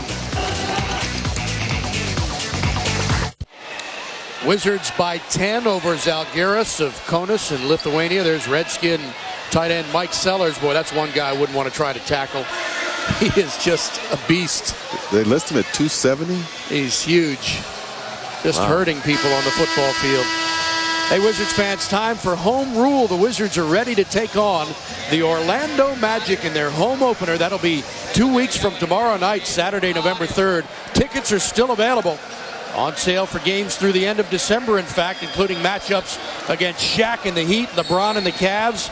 Wizards by 10 over Zalgiris of Kaunas in Lithuania. There's Redskin tight end Mike Sellers. Boy, that's one guy I wouldn't want to try to tackle. He is just a beast. They list him at 270? He's huge. Just hurting people on the football field. Hey, Wizards fans, time for home rule. The Wizards are ready to take on the Orlando Magic in their home opener. That'll be 2 weeks from tomorrow night, Saturday, November 3rd. Tickets are still available. On sale for games through the end of December, in fact, including matchups against Shaq and the Heat, LeBron and the Cavs,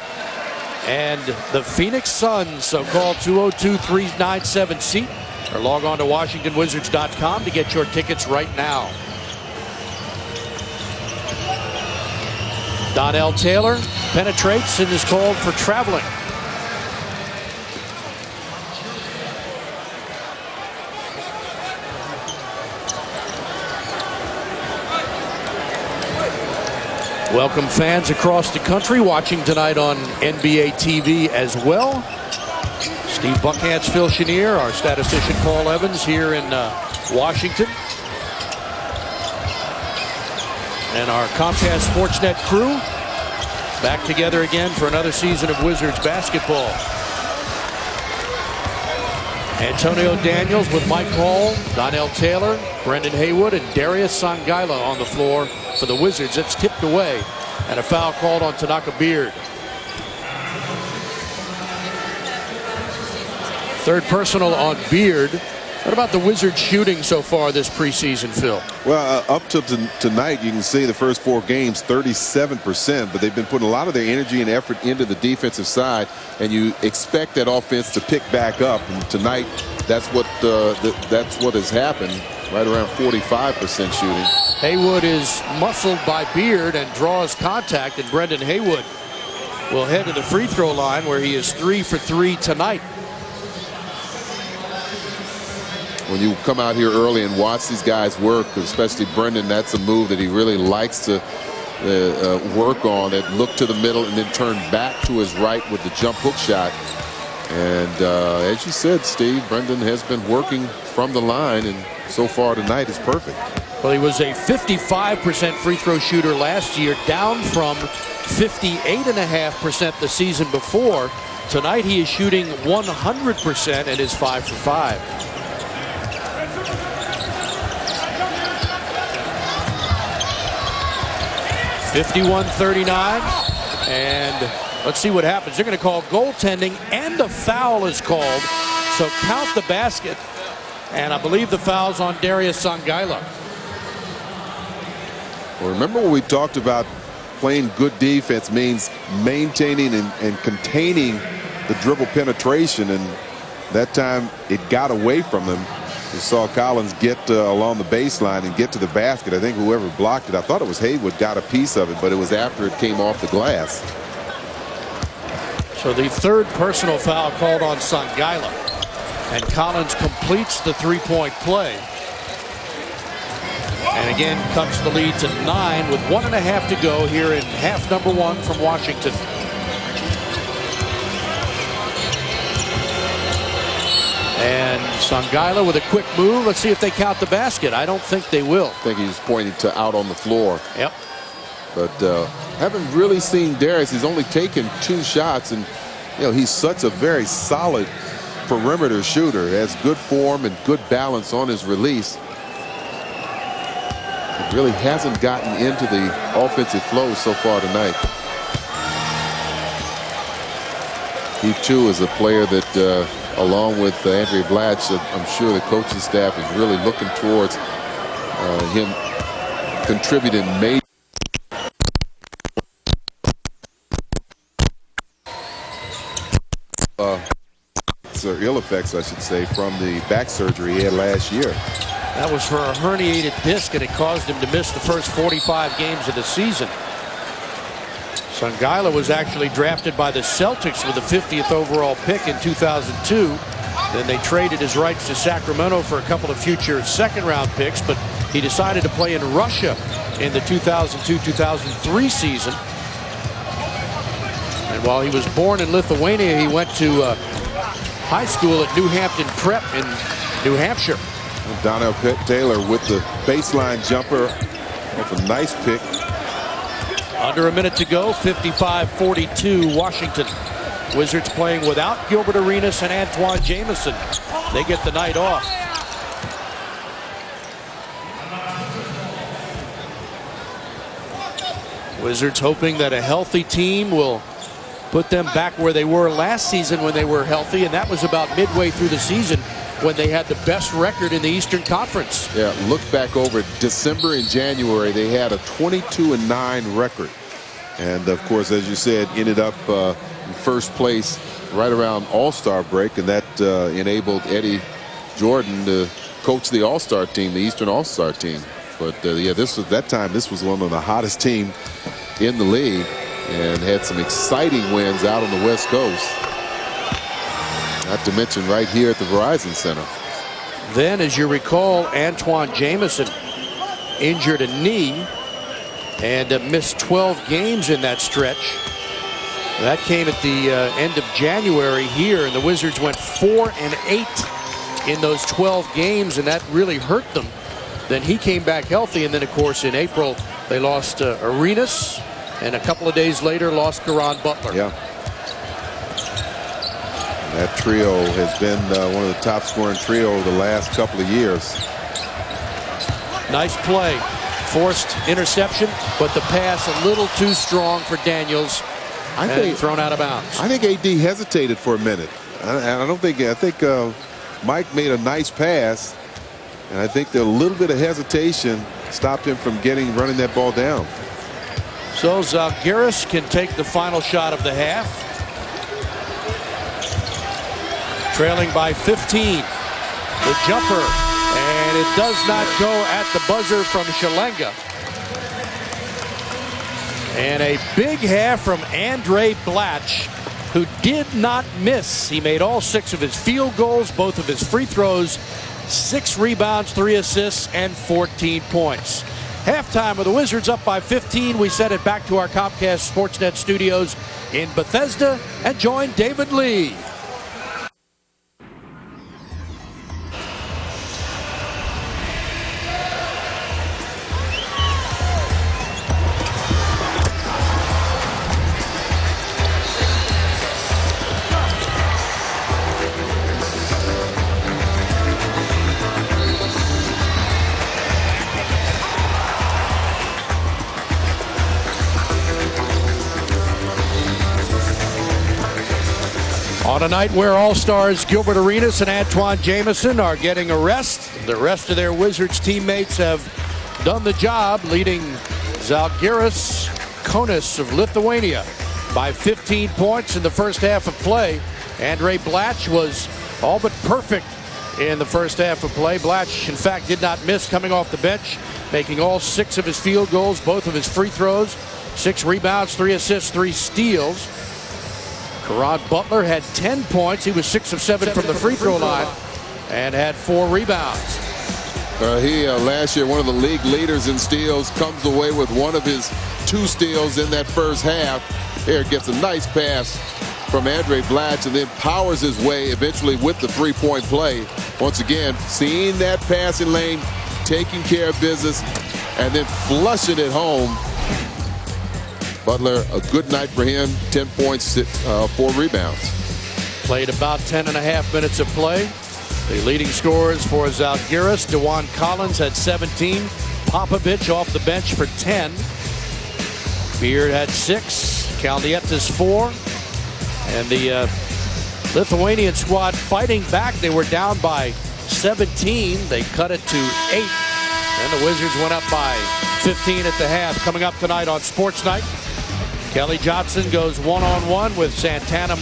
and the Phoenix Suns. So call 202-397-SEAT or log on to WashingtonWizards.com to get your tickets right now. Donnell Taylor penetrates and is called for traveling. Welcome fans across the country watching tonight on NBA TV as well. Steve Buckhantz, Phil Chenier, our statistician Paul Evans here in Washington. And our Comcast Sportsnet crew back together again for another season of Wizards basketball. Antonio Daniels with Mike Hall, Donnell Taylor, Brendan Haywood, and Darius Sangaila on the floor for the Wizards. It's tipped away, and a foul called on Tanaka Beard. Third personal on Beard. What about the Wizards shooting so far this preseason, Phil? Well, up to tonight, you can see the first 4 games, 37%, but they've been putting a lot of their energy and effort into the defensive side, and you expect that offense to pick back up. And tonight, that's what has happened. right around 45% shooting. Haywood is muscled by Beard and draws contact, and Brendan Haywood will head to the free throw line where he is 3 for 3 tonight. When you come out here early and watch these guys work, especially Brendan, that's a move that he really likes to work on. That look to the middle and then turn back to his right with the jump hook shot. And as you said, Steve, Brendan has been working from the line, and so far tonight is perfect. Well, he was a 55% free throw shooter last year, down from 58.5% the season before. Tonight he is shooting 100% and is 5 for 5. (51-39), and let's see what happens. They're going to call goaltending, and a foul is called. So count the basket, and I believe the foul's on Darius Sangaila. Well, remember when we talked about playing good defense means maintaining and containing the dribble penetration, and that time it got away from him. We saw Collins get along the baseline and get to the basket. I think whoever blocked it, I thought it was Haywood, got a piece of it, but it was after it came off the glass. So the third personal foul called on Sangaila, and Collins completes the three-point play. And again cuts the lead to 9 with 1.5 to go here in half number 1 from Washington. And Sangaila with a quick move. Let's see if they count the basket. I don't think they will. I think he was pointing to out on the floor. Yep. But haven't really seen Darius. He's only taken 2 shots, and you know, he's such a very solid perimeter shooter. Has good form and good balance on his release. He really hasn't gotten into the offensive flow so far tonight. He too is a player that along with Andrea Blatch, I'm sure the coaching staff is really looking towards him contributing major. Or ill effects, I should say, from the back surgery he had last year. That was for a herniated disc, and it caused him to miss the first 45 games of the season. Sangaila was actually drafted by the Celtics with the 50th overall pick in 2002. Then they traded his rights to Sacramento for a couple of future second-round picks, but he decided to play in Russia in the 2002-2003 season. And while he was born in Lithuania, he went to high school at New Hampton Prep in New Hampshire. Donnell Taylor with the baseline jumper off a nice pick. Under a minute to go, 55-42 Washington. Wizards playing without Gilbert Arenas and Antoine Jamison. They get the night off. Wizards hoping that a healthy team will put them back where they were last season when they were healthy, and that was about midway through the season when they had the best record in the Eastern Conference. Yeah, look back over December and January, they had a 22-9 record. And of course, as you said, ended up in first place right around All-Star break, and that enabled Eddie Jordan to coach the All-Star team, the Eastern All-Star team. But yeah, this was one of the hottest teams in the league, and had some exciting wins out on the West Coast. Not to mention right here at the Verizon Center. Then, as you recall, Antoine Jamison injured a knee and missed 12 games in that stretch. That came at the end of January here, and the Wizards went 4-8 in those 12 games, and that really hurt them. Then he came back healthy, and then, of course, in April, they lost Arenas, and a couple of days later, lost Garon Butler. Yeah. That trio has been one of the top scoring trio over the last couple of years. Nice play. Forced interception, but the pass a little too strong for Daniels. I think thrown out of bounds. I think AD hesitated for a minute. I think Mike made a nice pass, and I think that a little bit of hesitation stopped him from running that ball down. So Zalgiris can take the final shot of the half. Trailing by 15. The jumper, and it does not go at the buzzer from Shalenga. And a big half from Andre Blatch, who did not miss. He made all 6 of his field goals, both of his free throws, 6 rebounds, 3 assists, and 14 points. Halftime with the Wizards up by 15. We send it back to our Comcast Sportsnet studios in Bethesda and join David Lee. On a night where All-Stars Gilbert Arenas and Antoine Jamison are getting a rest, the rest of their Wizards teammates have done the job, leading Zalgiris Kaunas of Lithuania by 15 points in the first half of play. Andre Blatch was all but perfect in the first half of play. Blatch, in fact, did not miss coming off the bench, making all 6 of his field goals, both of his free throws, 6 rebounds, 3 assists, 3 steals. Caron Butler had 10 points. He was 6 of 7 from the free throw line and had 4 rebounds. He last year one of the league leaders in steals, comes away with one of his 2 steals in that first half. Here gets a nice pass from Andre Blatch and then powers his way eventually with the 3-point play. Once again, seeing that passing lane, taking care of business, and then flushing it home. Butler, a good night for him. 10 points, 4 rebounds. Played about 10.5 minutes of play. The leading scorers for Zalgiris, DeJuan Collins had 17. Popovich off the bench for 10. Beard had 6. Kalnietis 4. And the Lithuanian squad fighting back. They were down by 17. They cut it to 8. And the Wizards went up by 15 at the half. Coming up tonight on Sports Night, Kelly Johnson goes one-on-one with Santana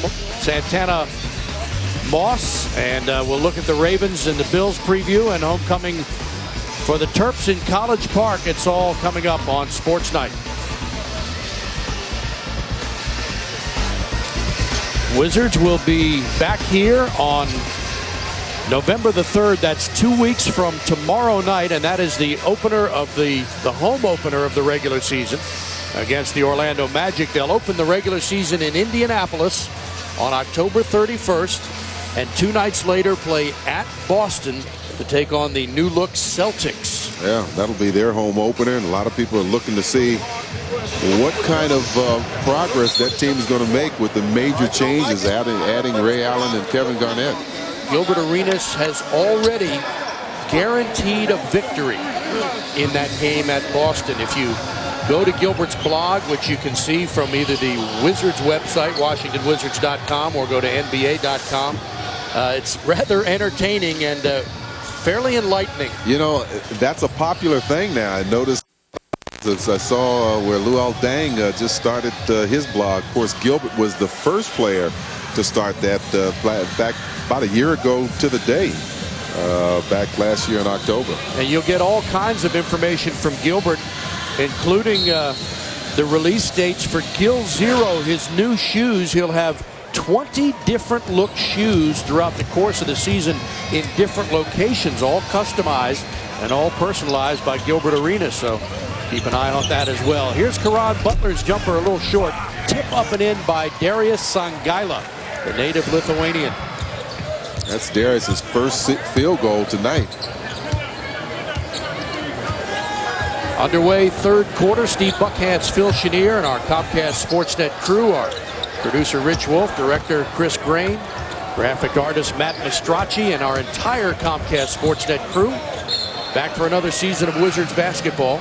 Moss, and we'll look at the Ravens and the Bills preview and homecoming for the Terps in College Park. It's all coming up on Sports Night. Wizards will be back here on November the 3rd. That's 2 weeks from tomorrow night, and that is the opener of the home opener of the regular season against the Orlando Magic. They'll open the regular season in Indianapolis on October 31st, and 2 nights later play at Boston to take on the new-look Celtics. Yeah, that'll be their home opener, and a lot of people are looking to see what kind of progress that team is going to make with the major changes, adding Ray Allen and Kevin Garnett. Gilbert Arenas has already guaranteed a victory in that game at Boston. If you go to Gilbert's blog, which you can see from either the Wizards website, WashingtonWizards.com, or go to NBA.com, it's rather entertaining and fairly enlightening. You know, that's a popular thing now. I noticed, as I saw where Luol Deng just started his blog. Of course, Gilbert was the first player to start that. In fact, about a year ago to the day, back last year in October. And you'll get all kinds of information from Gilbert, including the release dates for Gil Zero, his new shoes. He'll have 20 different look shoes throughout the course of the season in different locations, all customized and all personalized by Gilbert Arenas. So keep an eye on that as well. Here's Caron Butler's jumper, a little short. Tip up and in by Darius Sangaila, the native Lithuanian. That's Darius' first field goal tonight. Underway, 3rd quarter. Steve Buckhantz, Phil Chenier, and our Comcast Sportsnet crew. Our producer Rich Wolf, director Chris Grain, graphic artist Matt Mastracci, and our entire Comcast Sportsnet crew back for another season of Wizards basketball.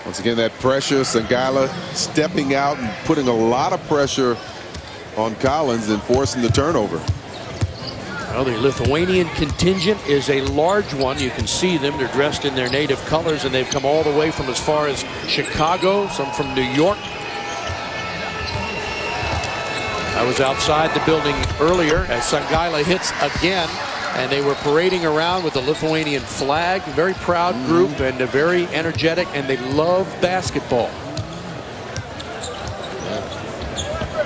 Once again, that pressure, Sangaila stepping out and putting a lot of pressure on Collins and forcing the turnover. Well, the Lithuanian contingent is a large one. You can see them. They're dressed in their native colors, and they've come all the way from as far as Chicago, some from New York. I was outside the building earlier as Sangaila hits again. And they were parading around with the Lithuanian flag. Very proud group and very energetic, and they love basketball.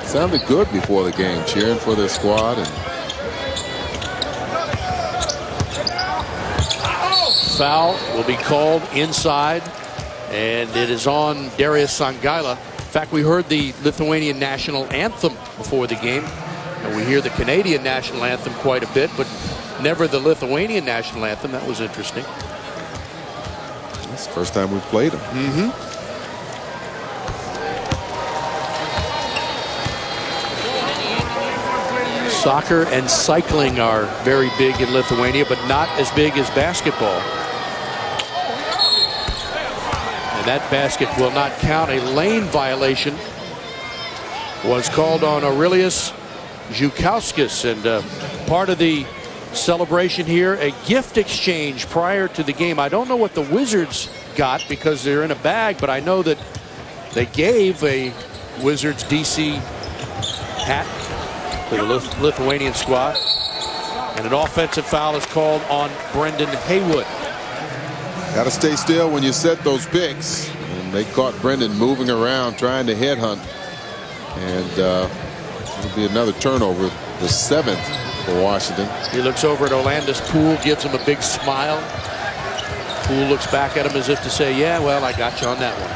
Sounded good before the game, cheering for their squad. And foul will be called inside, and it is on Darius Sangaila. In fact, we heard the Lithuanian national anthem before the game, and we hear the Canadian national anthem quite a bit, but never the Lithuanian national anthem. That was interesting. It's the first time we've played them. Soccer and cycling are very big in Lithuania, but not as big as basketball. And that basket will not count. A lane violation was called on Aurelius Zhukauskas, and part of the celebration here, a gift exchange prior to the game. I don't know what the Wizards got because they're in a bag, but I know that they gave a Wizards DC hat to the Lithuanian squad. And an offensive foul is called on Brendan Haywood. Got to stay still when you set those picks. And they caught Brendan moving around trying to headhunt. And it'll be another turnover, the 7th for Washington. He looks over at Orlando's Poole, gives him a big smile. Poole looks back at him as if to say, yeah, well, I got you on that one.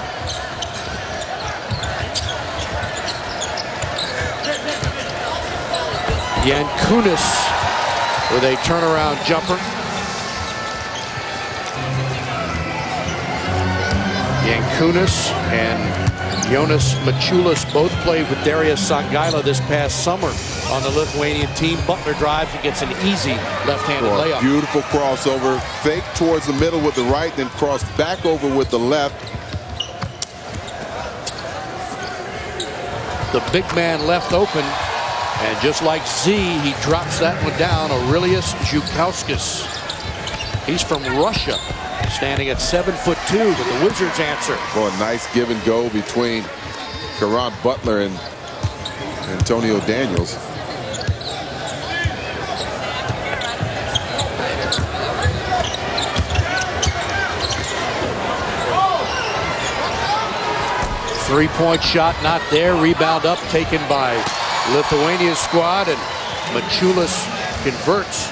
Yankunis with a turnaround jumper. Yankunis and Jonas Mačiulis both played with Darius Sangaila this past summer on the Lithuanian team. Butler drives and gets an easy left-handed layup. Beautiful crossover. Fake towards the middle with the right, then cross back over with the left. The big man left open. And just like Z, he drops that one down. Aurelius Zhukauskas. He's from Russia, standing at 7'2", but the Wizards answer. Well, a nice give and go between Caron Butler and Antonio Daniels. Three-point shot not there. Rebound up, taken by Lithuania's squad, and Mačiulis converts.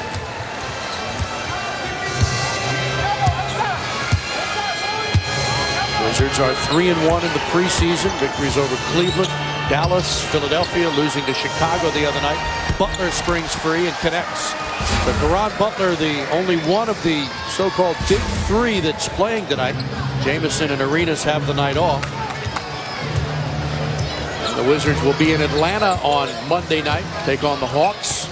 Wizards are 3-1 in the preseason. Victories over Cleveland, Dallas, Philadelphia, losing to Chicago the other night. Butler springs free and connects. But Caron Butler, the only one of the so-called big three that's playing tonight. Jamison and Arenas have the night off. The Wizards will be in Atlanta on Monday night, take on the Hawks.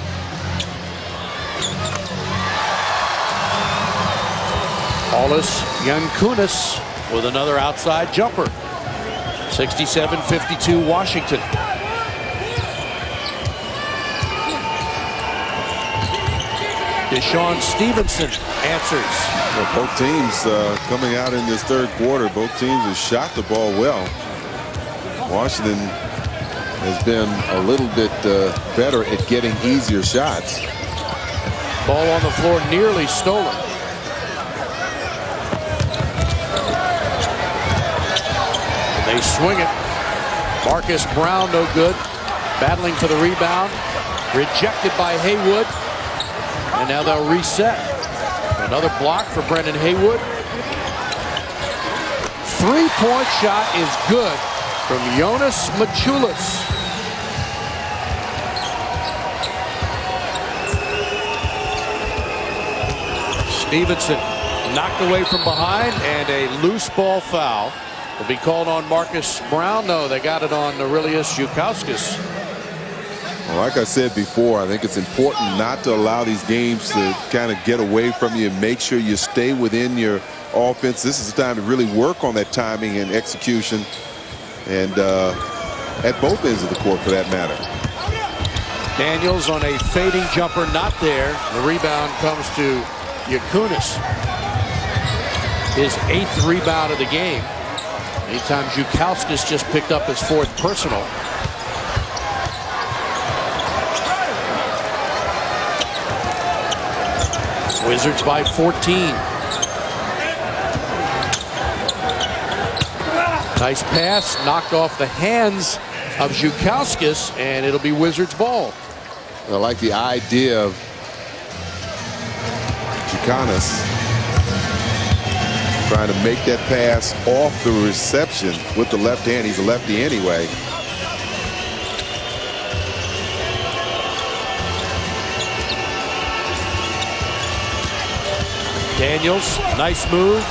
Paulus Yankunis with another outside jumper. 67-52 Washington. Deshaun Stevenson answers. Well, both teams coming out in this third quarter, both teams have shot the ball well. Washington has been a little bit better at getting easier shots. Ball on the floor nearly stolen. And they swing it. Marcus Brown no good. Battling for the rebound. Rejected by Haywood. And now they'll reset. Another block for Brendan Haywood. Three-point shot is good from Jonas Mačiulis. Stevenson knocked away from behind, and a loose ball foul will be called on Marcus Brown. No, they got it on Aurelius Zhukauskas. Well, like I said before, I think it's important not to allow these games to kind of get away from you and make sure you stay within your offense. This is the time to really work on that timing and execution, and at both ends of the court for that matter. Daniels on a fading jumper, not there. The rebound comes to Yankunis. His 8th rebound of the game. Anytime Zhukauskas just picked up his 4th personal. Wizards by 14. Nice pass, knocked off the hands of Zhukauskas, and it'll be Wizards ball. I like the idea of Kaunas trying to make that pass off the reception with the left hand. He's a lefty anyway. Daniels, nice move.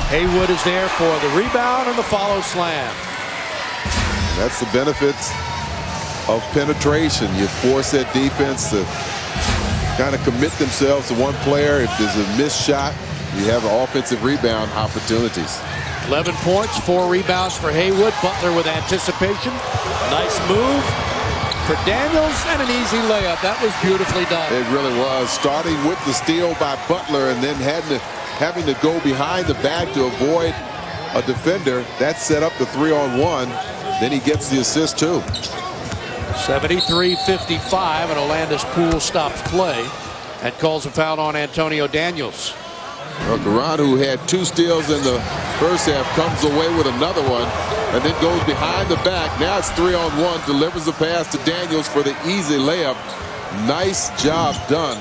Haywood is there for the rebound and the follow slam. That's the benefits of penetration. You force that defense to kind of commit themselves to one player. If there's a missed shot, you have offensive rebound opportunities. 11 points, 4 rebounds for Haywood. Butler with anticipation. Nice move for Daniels and an easy layup. That was beautifully done. It really was. Starting with the steal by Butler and then having to go behind the back to avoid a defender. That set up the 3-on-1. Then he gets the assist too. 73-55, and Olandis Poole stops play and calls a foul on Antonio Daniels. Well, Karan, who had 2 steals in the first half, comes away with another one and then goes behind the back. Now it's 3-on-1, delivers the pass to Daniels for the easy layup. Nice job done.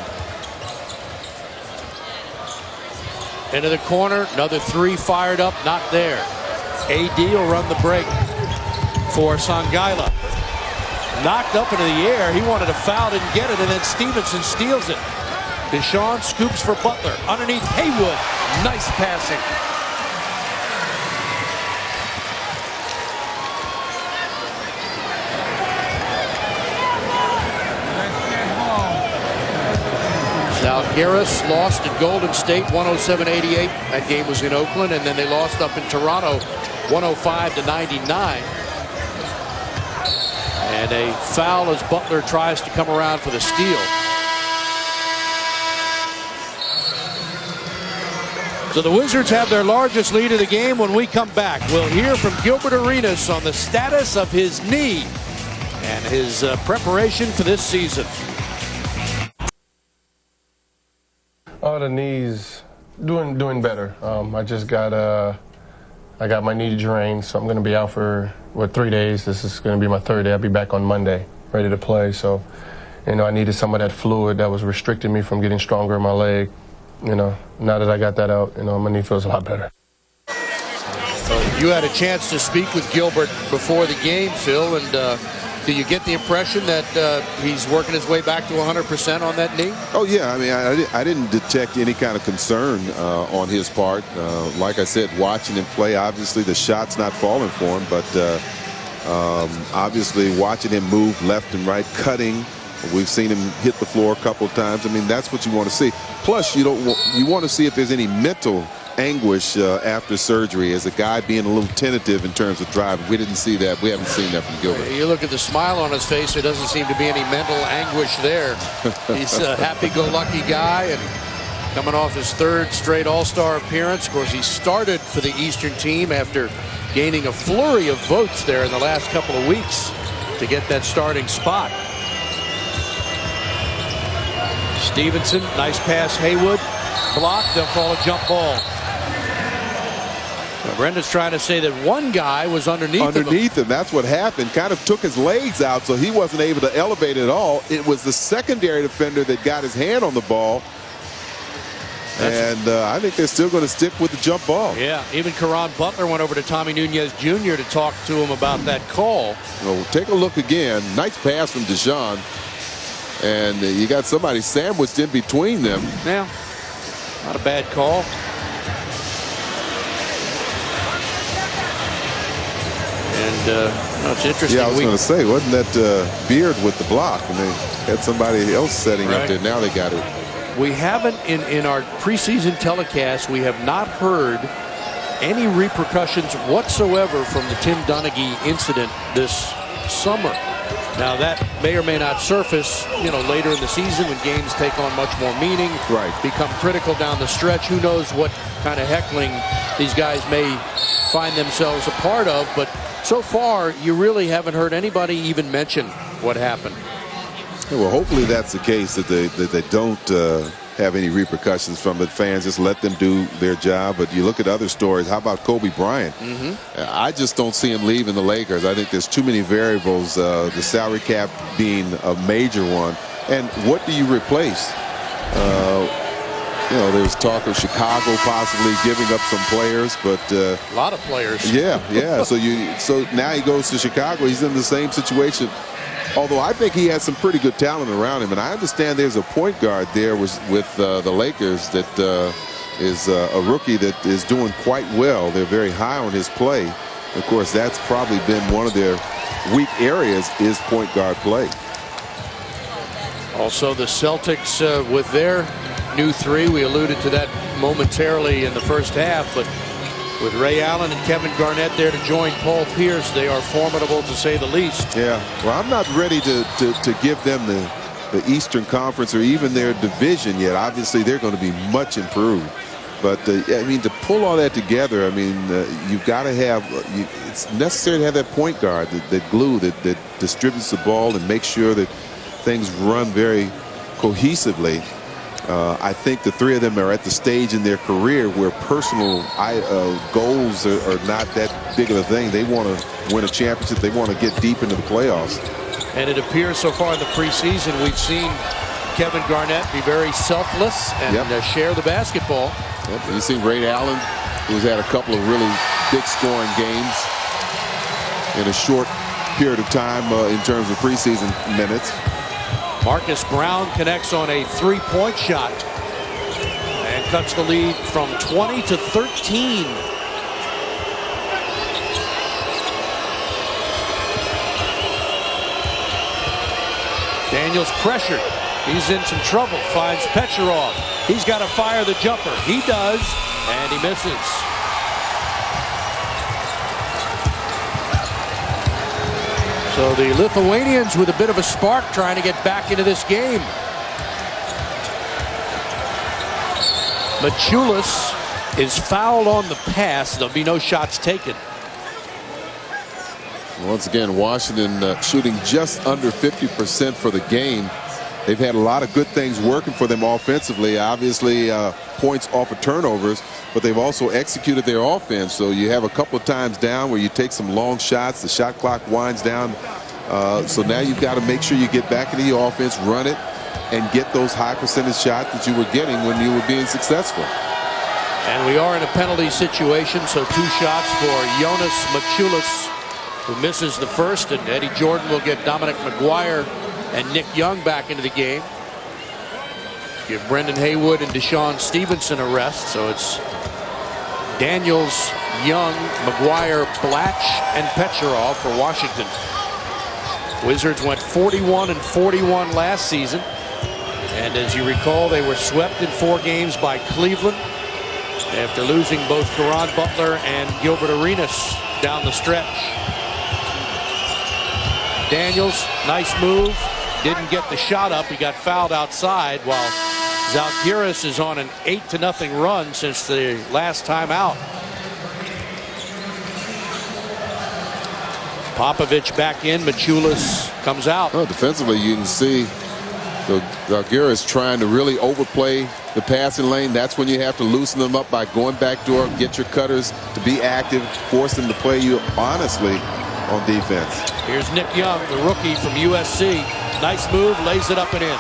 Into the corner, another 3 fired up, not there. AD will run the break for Sangaila. Knocked up into the air. He wanted a foul, didn't get it, and then Stevenson steals it. Deshaun scoops for Butler. Underneath Haywood. Nice passing. Zalgiris lost at Golden State 107-88. That game was in Oakland, and then they lost up in Toronto 105-99. And a foul as Butler tries to come around for the steal. So the Wizards have their largest lead of the game. When we come back, we'll hear from Gilbert Arenas on the status of his knee and his preparation for this season. Oh, the knees doing better. I just got I got my knee drained, so I'm going to be out for 3 days. This is going to be my 3rd day. I'll be back on Monday, ready to play. So, I needed some of that fluid that was restricting me from getting stronger in my leg. Now that I got that out, my knee feels a lot better. You had a chance to speak with Gilbert before the game, Phil, and do you get the impression that he's working his way back to 100% on that knee? Oh, yeah. I mean, I didn't detect any kind of concern on his part. Like I said, watching him play, obviously the shot's not falling for him, but obviously watching him move left and right, cutting. We've seen him hit the floor a couple of times. I mean, that's what you want to see. Plus, you want to see if there's any mental anguish after surgery, as a guy being a little tentative in terms of driving. We didn't see that. We haven't seen that from Gilbert. You look at the smile on his face, there doesn't seem to be any mental anguish there. He's a happy-go-lucky guy, and coming off his 3rd straight All-Star appearance. Of course, he started for the Eastern team after gaining a flurry of votes there in the last couple of weeks to get that starting spot. Stevenson, nice pass, Haywood. Blocked, they'll call a jump ball. Brenda's trying to say that one guy was underneath him. That's what happened. Kind of took his legs out, so he wasn't able to elevate at all. It was the secondary defender that got his hand on the ball. And I think they're still going to stick with the jump ball. Yeah, even Caron Butler went over to Tommy Nunez Jr. to talk to him about that call. Well, take a look again. Nice pass from Deshaun. And you got somebody sandwiched in between them. Yeah, not a bad call. And it's interesting. Yeah, I was going to say, wasn't that Beard with the block? And they had somebody else setting up there. Now they got it. We haven't, in our preseason telecast, we have not heard any repercussions whatsoever from the Tim Donaghy incident this summer. Now, that may or may not surface, later in the season when games take on much more meaning, become critical down the stretch. Who knows what kind of heckling these guys may find themselves a part of. But so far, you really haven't heard anybody even mention what happened. Yeah, well, hopefully that's the case, that they don't have any repercussions from it. Fans just let them do their job. But you look at other stories. How about Kobe Bryant? I just don't see him leaving the Lakers. I think there's too many variables, the salary cap being a major one. And what do you replace? You know, there's talk of Chicago possibly giving up some players, but a lot of players. Yeah. So now he goes to Chicago. He's in the same situation. Although I think he has some pretty good talent around him, and I understand there's a point guard there with the Lakers that is a rookie that is doing quite well. They're very high on his play. Of course, that's probably been one of their weak areas is point guard play. Also, the Celtics with their new three, we alluded to that momentarily in the first half, but with Ray Allen and Kevin Garnett there to join Paul Pierce, they are formidable to say the least. Yeah, well, I'm not ready to give them the Eastern Conference or even their division yet. Obviously, they're going to be much improved. But, I mean, to pull all that together, I mean, you've got to have it's necessary to have that point guard, that glue that distributes the ball and makes sure that things run very cohesively. I think the three of them are at the stage in their career where personal goals are not that big of a thing. They want to win a championship. They want to get deep into the playoffs. And it appears so far in the preseason we've seen Kevin Garnett be very selfless and share the basketball. You've seen Ray Allen, who's had a couple of really big scoring games in a short period of time in terms of preseason minutes. Marcus Brown connects on a three-point shot and cuts the lead from 20 to 13. Daniels pressured. He's in some trouble. Finds Petrov. He's got to fire the jumper. He does, and he misses. So the Lithuanians with a bit of a spark trying to get back into this game. Maciulis is fouled on the pass. There'll be no shots taken. Once again, Washington shooting just under 50% for the game. They've had a lot of good things working for them offensively. Obviously, points off of turnovers, but they've also executed their offense. So you have a couple of times down where you take some long shots. The shot clock winds down. So now you've got to make sure you get back into the offense, run it, and get those high percentage shots that you were getting when you were being successful. And we are in a penalty situation, so 2 shots for Jonas Maciulis, who misses the first, and Eddie Jordan will get Dominic McGuire and Nick Young back into the game. Give Brendan Haywood and Deshaun Stevenson a rest. So it's Daniels, Young, McGuire, Blatch, and Petrov for Washington. Wizards went 41 and 41 last season. And as you recall, they were swept in 4 games by Cleveland after losing both Caron Butler and Gilbert Arenas down the stretch. Daniels, nice move. Didn't get the shot up. He got fouled outside, while Zalgiris is on an 8-0 run since the last time out. Popovich back in. Maciulis comes out. Oh, defensively, you can see Zalgiris trying to really overplay the passing lane. That's when you have to loosen them up by going backdoor, get your cutters to be active, force them to play you honestly on defense. Here's Nick Young, the rookie from USC. Nice move, lays it up and in.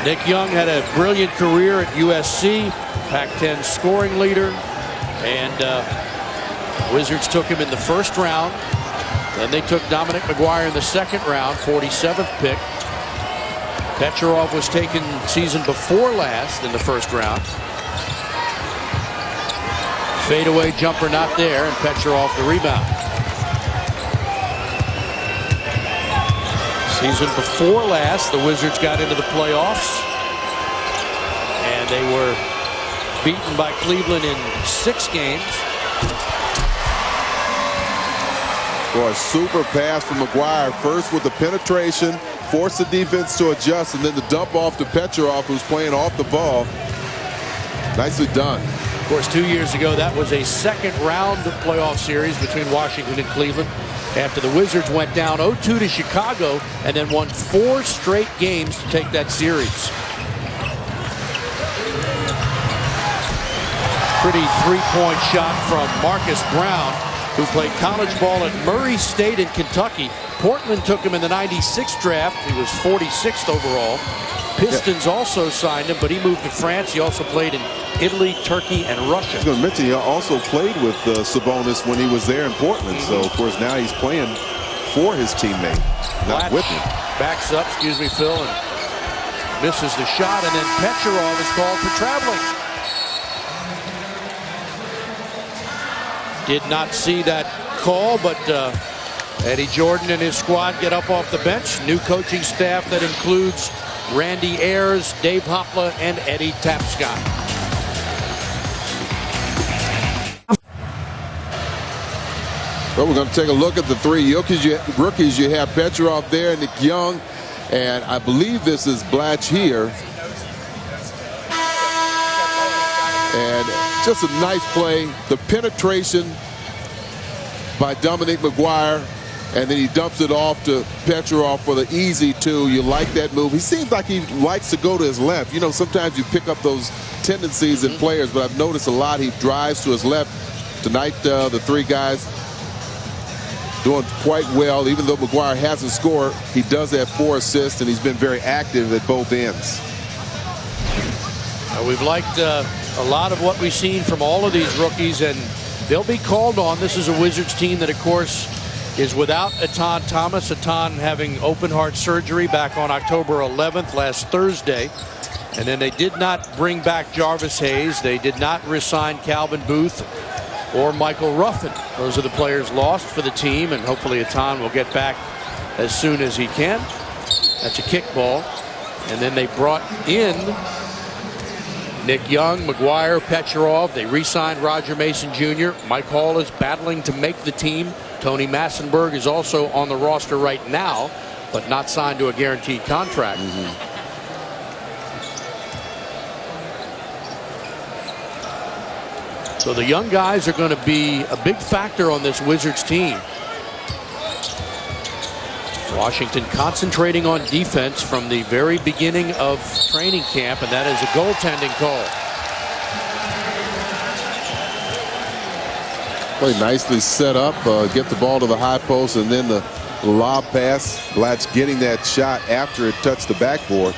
Nick Young had a brilliant career at USC, Pac-10 scoring leader, and Wizards took him in the first round. Then they took Dominic McGuire in the second round, 47th pick. Petrov was taken season before last in the first round. Fadeaway jumper not there, and Petrov the rebound. Season before last, the Wizards got into the playoffs, and they were beaten by Cleveland in 6 games. Boy, super pass from McGuire. First with the penetration, force the defense to adjust, and then the dump off to Petrov, who's playing off the ball. Nicely done. Of course, 2 years ago, that was a second round playoff series between Washington and Cleveland. after the Wizards went down 0-2 to Chicago and then won 4 straight games to take that series. Pretty three-point shot from Marcus Brown, who played college ball at Murray State in Kentucky. Portland took him in the '96 draft. He was 46th overall. Pistons also signed him, but he moved to France. He also played in Italy, Turkey, and Russia. I was going to mention he also played with Sabonis when he was there in Portland. So, of course, now he's playing for his teammate, not with him. Backs up, Phil, and misses the shot, and then Petrov is called for traveling. Did not see that call, but Eddie Jordan and his squad get up off the bench. New coaching staff that includes Randy Ayers, Dave Hopla, and Eddie Tapscott. Well, we're going to take a look at the 3 rookies. You have Petrov there, Nick Young, and I believe this is Blatch here. And just a nice play. The penetration by Dominic McGuire, and then he dumps it off to Petrov for the easy 2. You like that move. He seems like he likes to go to his left. You know, sometimes you pick up those tendencies in players, but I've noticed a lot he drives to his left. Tonight, the 3 guys doing quite well. Even though McGuire hasn't scored, he does have 4 assists, and he's been very active at both ends. We've liked a lot of what we've seen from all of these rookies, and they'll be called on. This is a Wizards team that, of course, is without Etan Thomas. Etan having open heart surgery back on October 11th, last Thursday. And then they did not bring back Jarvis Hayes. They did not re-sign Calvin Booth or Michael Ruffin. Those are the players lost for the team, and hopefully Etan will get back as soon as he can. That's a kickball. And then they brought in Nick Young, McGuire, Petrov. They re-signed Roger Mason Jr. Mike Hall is battling to make the team. Tony Massenberg is also on the roster right now, but not signed to a guaranteed contract. So the young guys are going to be a big factor on this Wizards team. Washington concentrating on defense from the very beginning of training camp, and that is a goaltending call. Play nicely set up, get the ball to the high post, and then the lob pass. Blatch getting that shot after it touched the backboard.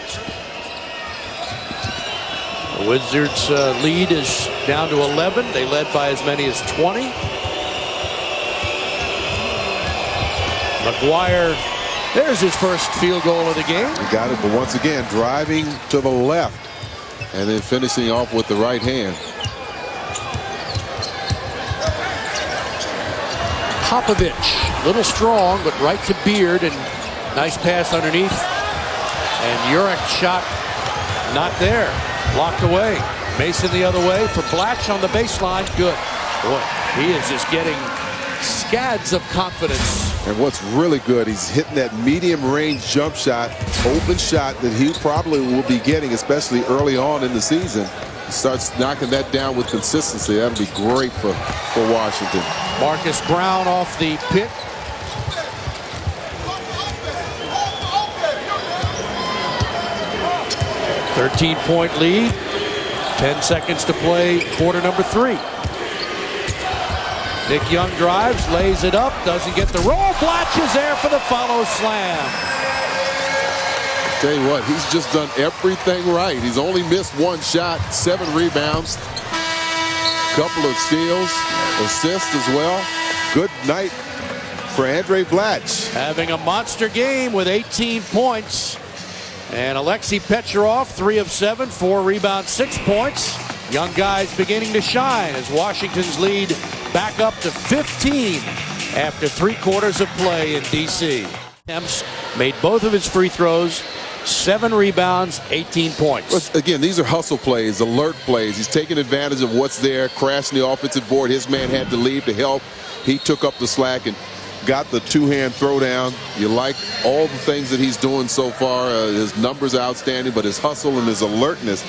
The Wizards' lead is down to 11. They led by as many as 20. McGuire, there's his first field goal of the game. He got it, but once again, driving to the left and then finishing off with the right hand. Popovich, little strong, but right to Beard, and nice pass underneath. And Jurek shot not there. Blocked away. Mason the other way for Blatch on the baseline. Good. Boy, he is just getting scads of confidence. And what's really good, he's hitting that medium range jump shot, open shot that he probably will be getting, especially early on in the season. He starts knocking that down with consistency. That would be great for Washington. Marcus Brown off the pick. .13-point lead. 10 seconds to play, quarter number 3. Nick Young drives, lays it up, doesn't get the roll. Blatch is there for the follow slam. Tell you what, he's just done everything right. He's only missed 1 shot, 7 rebounds, couple of steals, assists as well. Good night for Andre Blatch. Having a monster game with 18 points. And Alexei Petrov, 3 of 7, 4 rebounds, 6 points. Young guys beginning to shine as Washington's lead back up to 15 after 3 quarters of play in D.C. Made both of his free throws, 7 rebounds, 18 points. Again, these are hustle plays, alert plays. He's taking advantage of what's there, crashing the offensive board. His man had to leave to help. He took up the slack and got the 2-hand throwdown. You like all the things that he's doing so far. His numbers are outstanding, but his hustle and his alertness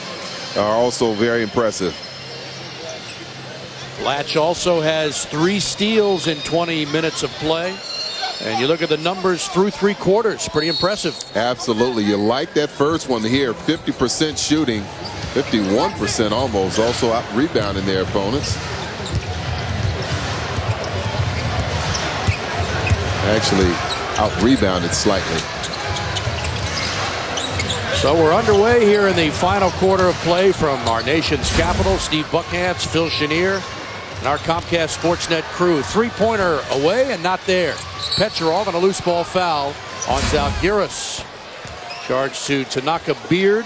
are also very impressive. Blatch also has 3 steals in 20 minutes of play. And you look at the numbers through 3 quarters, pretty impressive. Absolutely. You like that first one here, 50% shooting, 51% almost, also out rebounding their opponents. Actually out rebounded slightly. So we're underway here in the final quarter of play from our nation's capital. Steve Buckhantz, Phil Chenier, and our Comcast Sportsnet crew. 3-pointer away and not there. Petcherov on a loose ball foul on Zalgiris. Charged to Tanaka Beard.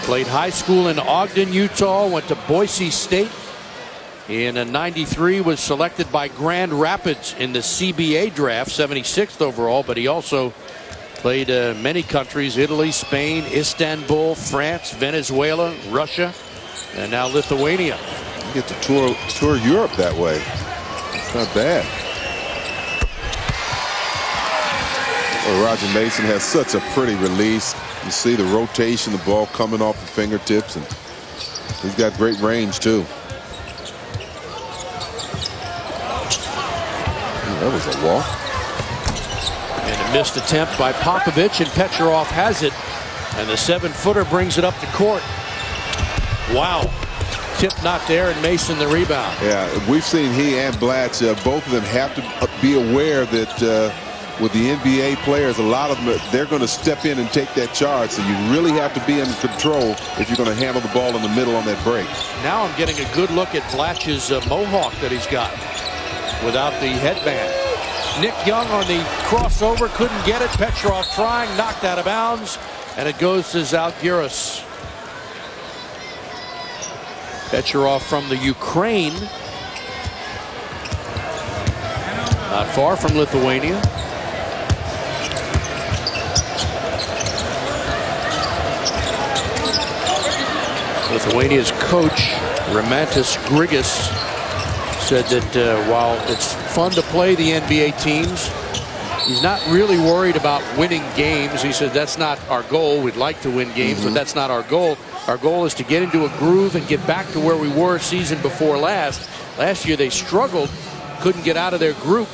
Played high school in Ogden, Utah. Went to Boise State. In '93 was selected by Grand Rapids in the CBA draft, 76th overall, but he also played many countries: Italy, Spain, Istanbul, France, Venezuela, Russia, and now Lithuania. You get to tour Europe that way. It's not bad. Well, Roger Mason has such a pretty release. You see the rotation, the ball coming off the fingertips, and he's got great range too. That was a walk. And a missed attempt by Popovich, and Petcherov has it. And the 7-footer brings it up the court. Wow. Tip not there, and Mason the rebound. Yeah, we've seen he and Blatch, both of them have to be aware that with the NBA players, a lot of them, they're going to step in and take that charge. So you really have to be in control if you're going to handle the ball in the middle on that break. Now I'm getting a good look at Blatch's mohawk that he's got without the headband. Nick Young on the crossover, couldn't get it. Petcherov trying, knocked out of bounds, and it goes to Zalgiris. Petcherov from the Ukraine, not far from Lithuania. Lithuania's coach, Rimantas Grigas, said that while it's fun to play the NBA teams, he's not really worried about winning games. He said that's not our goal. We'd like to win games, but that's not our goal. Our goal is to get into a groove and get back to where we were season before last. Last year they struggled, couldn't get out of their group,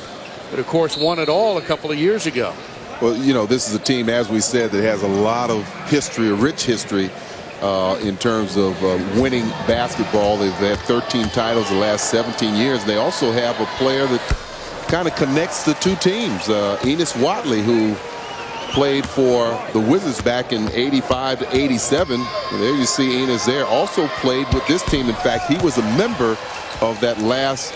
but of course won it all a couple of years ago. Well, you know, this is a team, as we said, that has a lot of history, a rich history in terms of winning basketball. They've had 13 titles the last 17 years. They also have a player that kind of connects the two teams. Enos Watley, who played for the Wizards back in '85 to '87. There you see Enos there. Also played with this team. In fact, he was a member of that last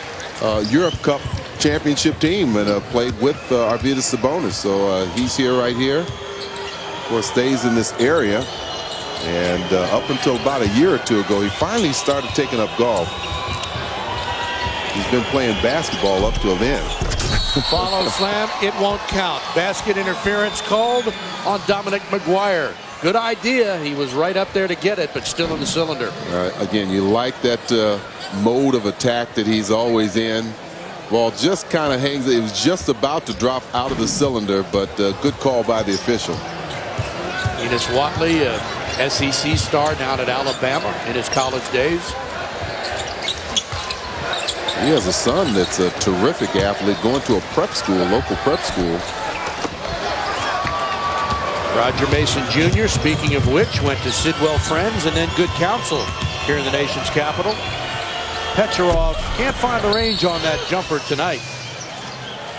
Europe Cup championship team and played with Arvydas Sabonis. So he's here right here. Of course, stays in this area. And up until about a year or two ago, he finally started taking up golf. He's been playing basketball up till then. Follow slam, it won't count. Basket interference called on Dominic McGuire. Good idea. He was right up there to get it, but still in the cylinder. Again, you like that mode of attack that he's always in. Ball just kind of hangs. It was just about to drop out of the cylinder, but good call by the official. Enos Watley, SEC star down at Alabama in his college days. He has a son that's a terrific athlete going to a prep school, local prep school. Roger Mason Jr., speaking of which, went to Sidwell Friends and then Good Counsel here in the nation's capital. Petcherov can't find the range on that jumper tonight.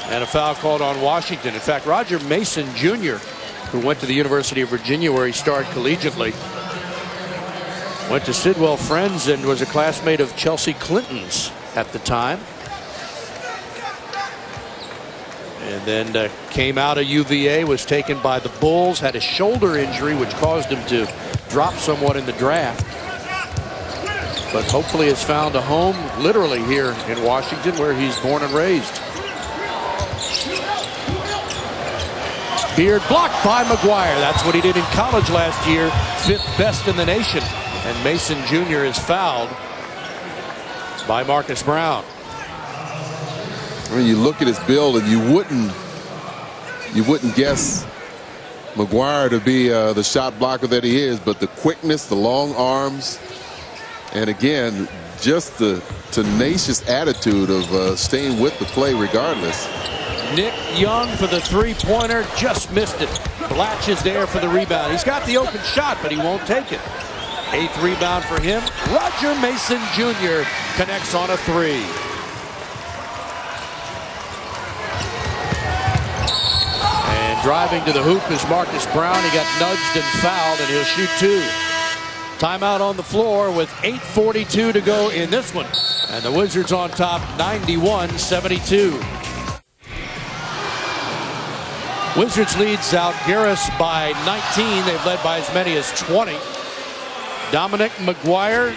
And a foul called on Washington. In fact, Roger Mason Jr., who went to the University of Virginia where he starred collegiately, went to Sidwell Friends and was a classmate of Chelsea Clinton's at the time. And then came out of UVA, was taken by the Bulls, had a shoulder injury which caused him to drop somewhat in the draft. But hopefully has found a home literally here in Washington where he's born and raised. Beard blocked by McGuire. That's what he did in college last year. 5th best in the nation. And Mason Jr. is fouled by Marcus Brown. I mean, you look at his build and you wouldn't guess McGuire to be the shot blocker that he is, but the quickness, the long arms, and again, just the tenacious attitude of staying with the play regardless. Nick Young for the three-pointer, just missed it. Blatch is there for the rebound. He's got the open shot, but he won't take it. 8th rebound for him. Roger Mason Jr. connects on a three. And driving to the hoop is Marcus Brown. He got nudged and fouled, and he'll shoot two. Timeout on the floor with 8:42 to go in this one. And the Wizards on top, 91-72. Wizards lead Zalgiris by 19. They've led by as many as 20. Dominic McGuire,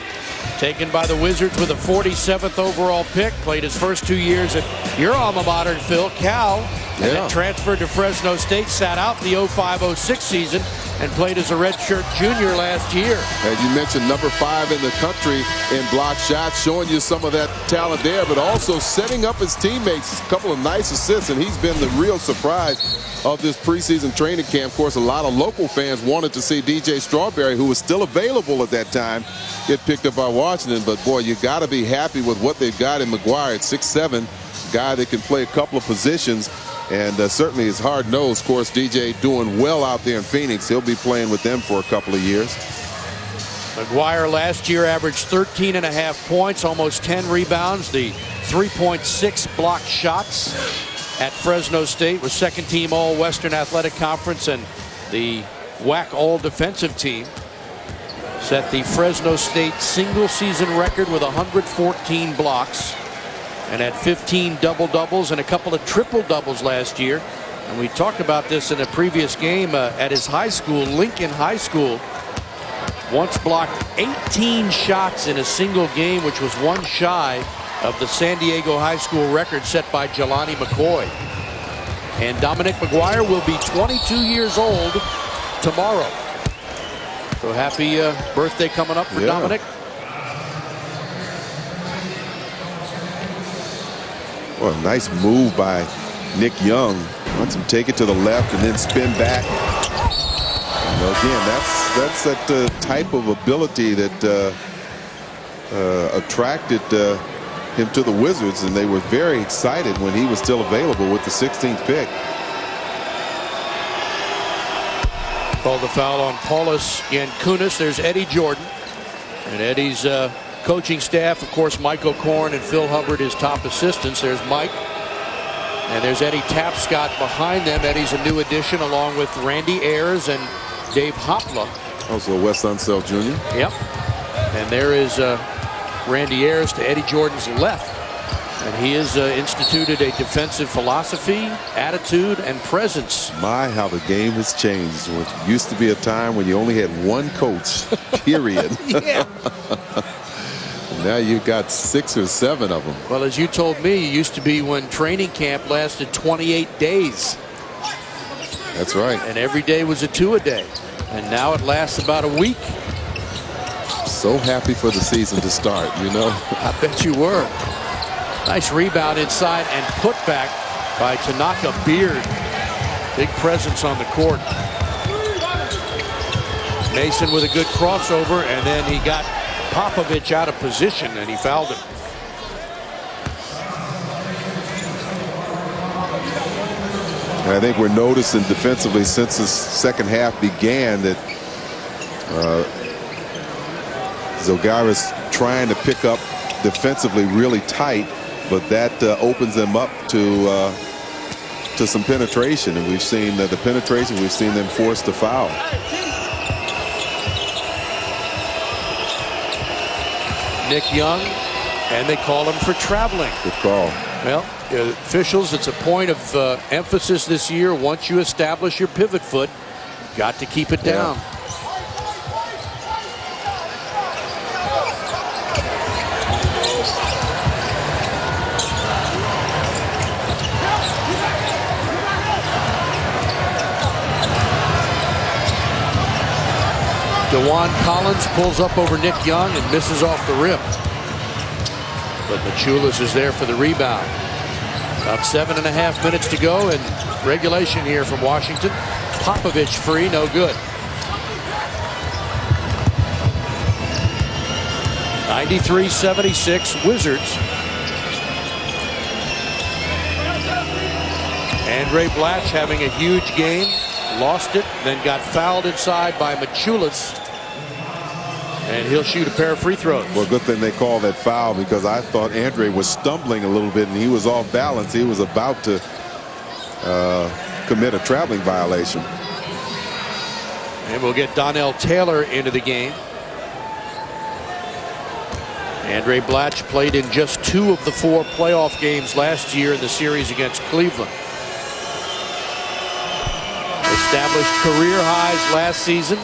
taken by the Wizards with a 47th overall pick, played his first 2 years at your alma mater, Phil, Cal, and then transferred to Fresno State, sat out the 05-06 season, and played as a redshirt junior last year. As you mentioned, number 5 in the country in block shots, showing you some of that talent there, but also setting up his teammates. A couple of nice assists, and he's been the real surprise of this preseason training camp. Of course, a lot of local fans wanted to see DJ Strawberry, who was still available at that time, get picked up by Washington. But, boy, you got to be happy with what they've got in McGuire at 6'7", guy that can play a couple of positions. And certainly is hard-nosed. Of course, DJ doing well out there in Phoenix. He'll be playing with them for a couple of years. McGuire last year averaged 13.5 points, almost 10 rebounds, the 3.6 block shots at Fresno State, was second-team All-Western Athletic Conference and the WAC All-Defensive Team. Set the Fresno State single-season record with 114 blocks. And had 15 double-doubles and a couple of triple-doubles last year. And we talked about this in a previous game at his high school, Lincoln High School. Once blocked 18 shots in a single game, which was one shy of the San Diego High School record set by Jelani McCoy. And Dominic McGuire will be 22 years old tomorrow. So happy birthday coming up for Dominic. Well, a nice move by Nick Young. Wants him to take it to the left and then spin back. And again, that's that type of ability that attracted him to the Wizards, and they were very excited when he was still available with the 16th pick. Called the foul on Paulus Yankunis. There's Eddie Jordan. And Eddie's coaching staff, of course, Mike O'Korn and Phil Hubbard, his top assistants. There's Mike. And there's Eddie Tapscott behind them. Eddie's a new addition along with Randy Ayers and Dave Hopla. Also Wes Unseld Jr. Yep. And there is Randy Ayers to Eddie Jordan's left. And he has instituted a defensive philosophy, attitude, and presence. My, how the game has changed. It used to be a time when you only had one coach, period. Now you've got 6 or 7 of them. Well, as you told me, it used to be when training camp lasted 28 days. That's right. And every day was a 2-a-day. And now it lasts about a week. So happy for the season to start, you know. I bet you were. Nice rebound inside and put back by Tanaka Beard. Big presence on the court. Mason with a good crossover, and then he got Popovich out of position, and he fouled him. And I think we're noticing defensively since the second half began that Zalgiris trying to pick up defensively really tight, but that opens them up to some penetration, and we've seen the penetration. We've seen them forced to foul. Nick Young, and they call him for traveling. Good call. Well, officials, it's a point of emphasis this year. Once you establish your pivot foot, got to keep it down. DeJuan Collins pulls up over Nick Young and misses off the rim. But Machulis is there for the rebound. About 7.5 minutes to go in regulation here from Washington. Popovich free, no good. 93-76 Wizards. Andre Blatch having a huge game, lost it, then got fouled inside by Maciulis, and he'll shoot a pair of free throws. Well, good thing they called that foul, because I thought Andre was stumbling a little bit and he was off balance. He was about to commit a traveling violation. And we'll get Donnell Taylor into the game. Andre Blatch played in just 2 of the 4 playoff games last year in the series against Cleveland. Established career highs last season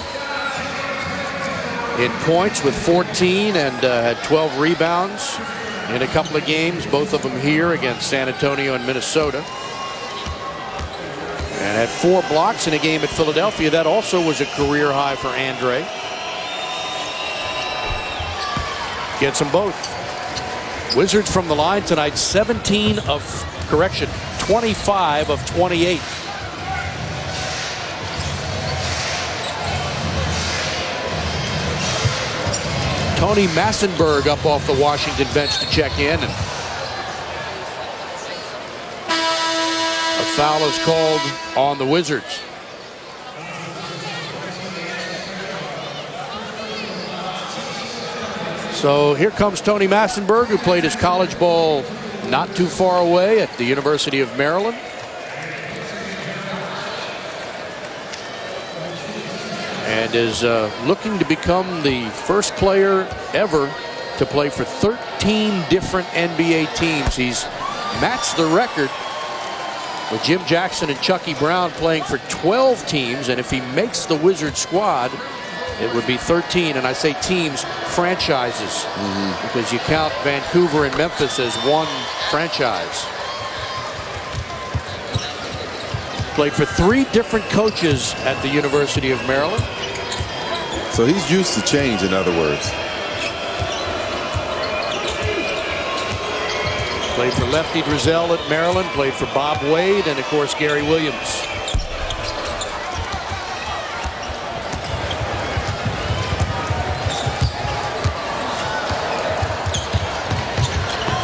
in points with 14 and had 12 rebounds in a couple of games, both of them here against San Antonio and Minnesota. And had 4 blocks in a game at Philadelphia. That also was a career high for Andre. Gets them both. Wizards from the line tonight, 25 of 28. Tony Massenberg up off the Washington bench to check in. And a foul is called on the Wizards. So here comes Tony Massenberg, who played his college ball not too far away at the University of Maryland. And is looking to become the first player ever to play for 13 different NBA teams. He's matched the record with Jim Jackson and Chucky Brown playing for 12 teams. And if he makes the Wizard squad, it would be 13. And I say teams, franchises, because you count Vancouver and Memphis as one franchise. Played for 3 different coaches at the University of Maryland. So he's used to change, in other words. Played for Lefty Drizel at Maryland, played for Bob Wade, and of course Gary Williams.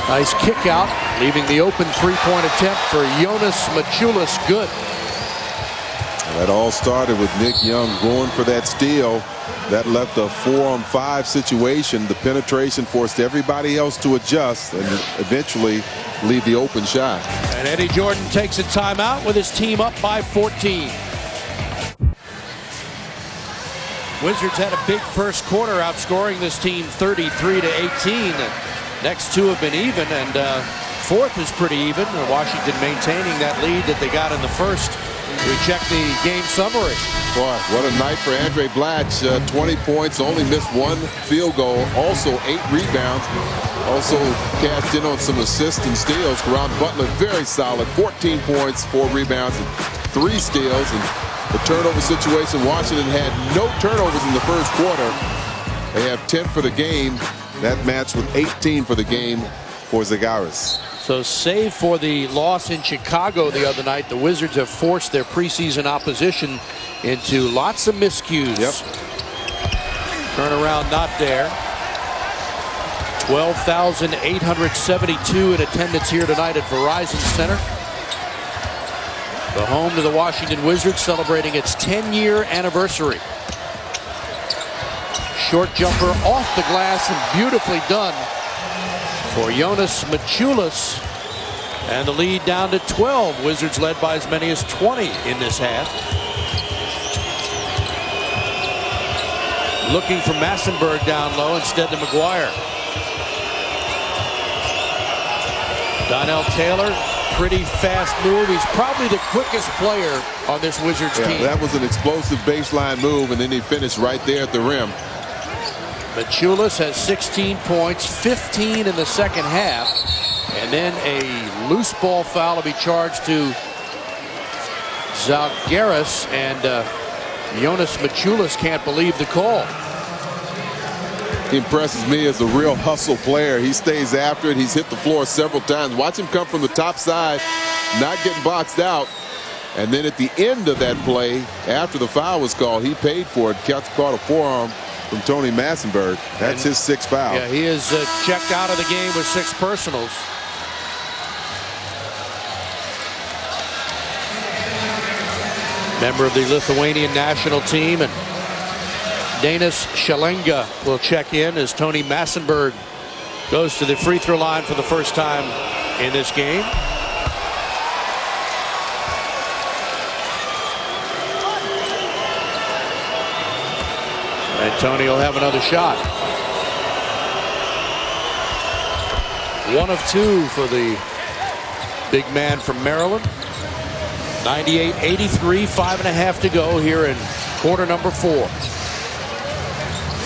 Nice kick out, leaving the open 3-point attempt for Jonas Maciulis good. That all started with Nick Young going for that steal. That left a 4-on-5 situation. The penetration forced everybody else to adjust and eventually leave the open shot. And Eddie Jordan takes a timeout with his team up by 14. Wizards had a big first quarter, outscoring this team 33-18. The next 2 have been even, and 4th is pretty even. Washington maintaining that lead that they got in the first. We check the game summary. Boy, what a night for Andre Blatch. 20 points, only missed 1 field goal, also 8 rebounds. Also cashed in on some assists and steals. Caron Butler, very solid. 14 points, 4 rebounds, and 3 steals. And the turnover situation, Washington had no turnovers in the first quarter. They have 10 for the game. That matched with 18 for the game for Zalgiris. So save for the loss in Chicago the other night, the Wizards have forced their preseason opposition into lots of miscues. Yep. Turnaround not there. 12,872 in attendance here tonight at Verizon Center. The home to the Washington Wizards, celebrating its 10-year anniversary. Short jumper off the glass and beautifully done for Jonas Maciulis, and the lead down to 12. Wizards led by as many as 20 in this half. Looking for Massenberg down low, instead to McGuire. Donnell Taylor, pretty fast move. He's probably the quickest player on this Wizards team. That was an explosive baseline move, and then he finished right there at the rim. Maciulis has 16 points, 15 in the second half, and then a loose ball foul will be charged to Zalgiris, and Jonas Maciulis can't believe the call. He impresses me as a real hustle player. He stays after it. He's hit the floor several times. Watch him come from the top side, not getting boxed out. And then at the end of that play, after the foul was called, he paid for it. Caught a forearm from Tony Massenberg. That's his 6th foul. Yeah, he is checked out of the game with 6 personals. member of the Lithuanian national team, and Danis Shalenga will check in as Tony Massenberg goes to the free throw line for the first time in this game. And Tony will have another shot. 1 of 2 for the big man from Maryland. 98-83, 5.5 to go here in quarter number 4.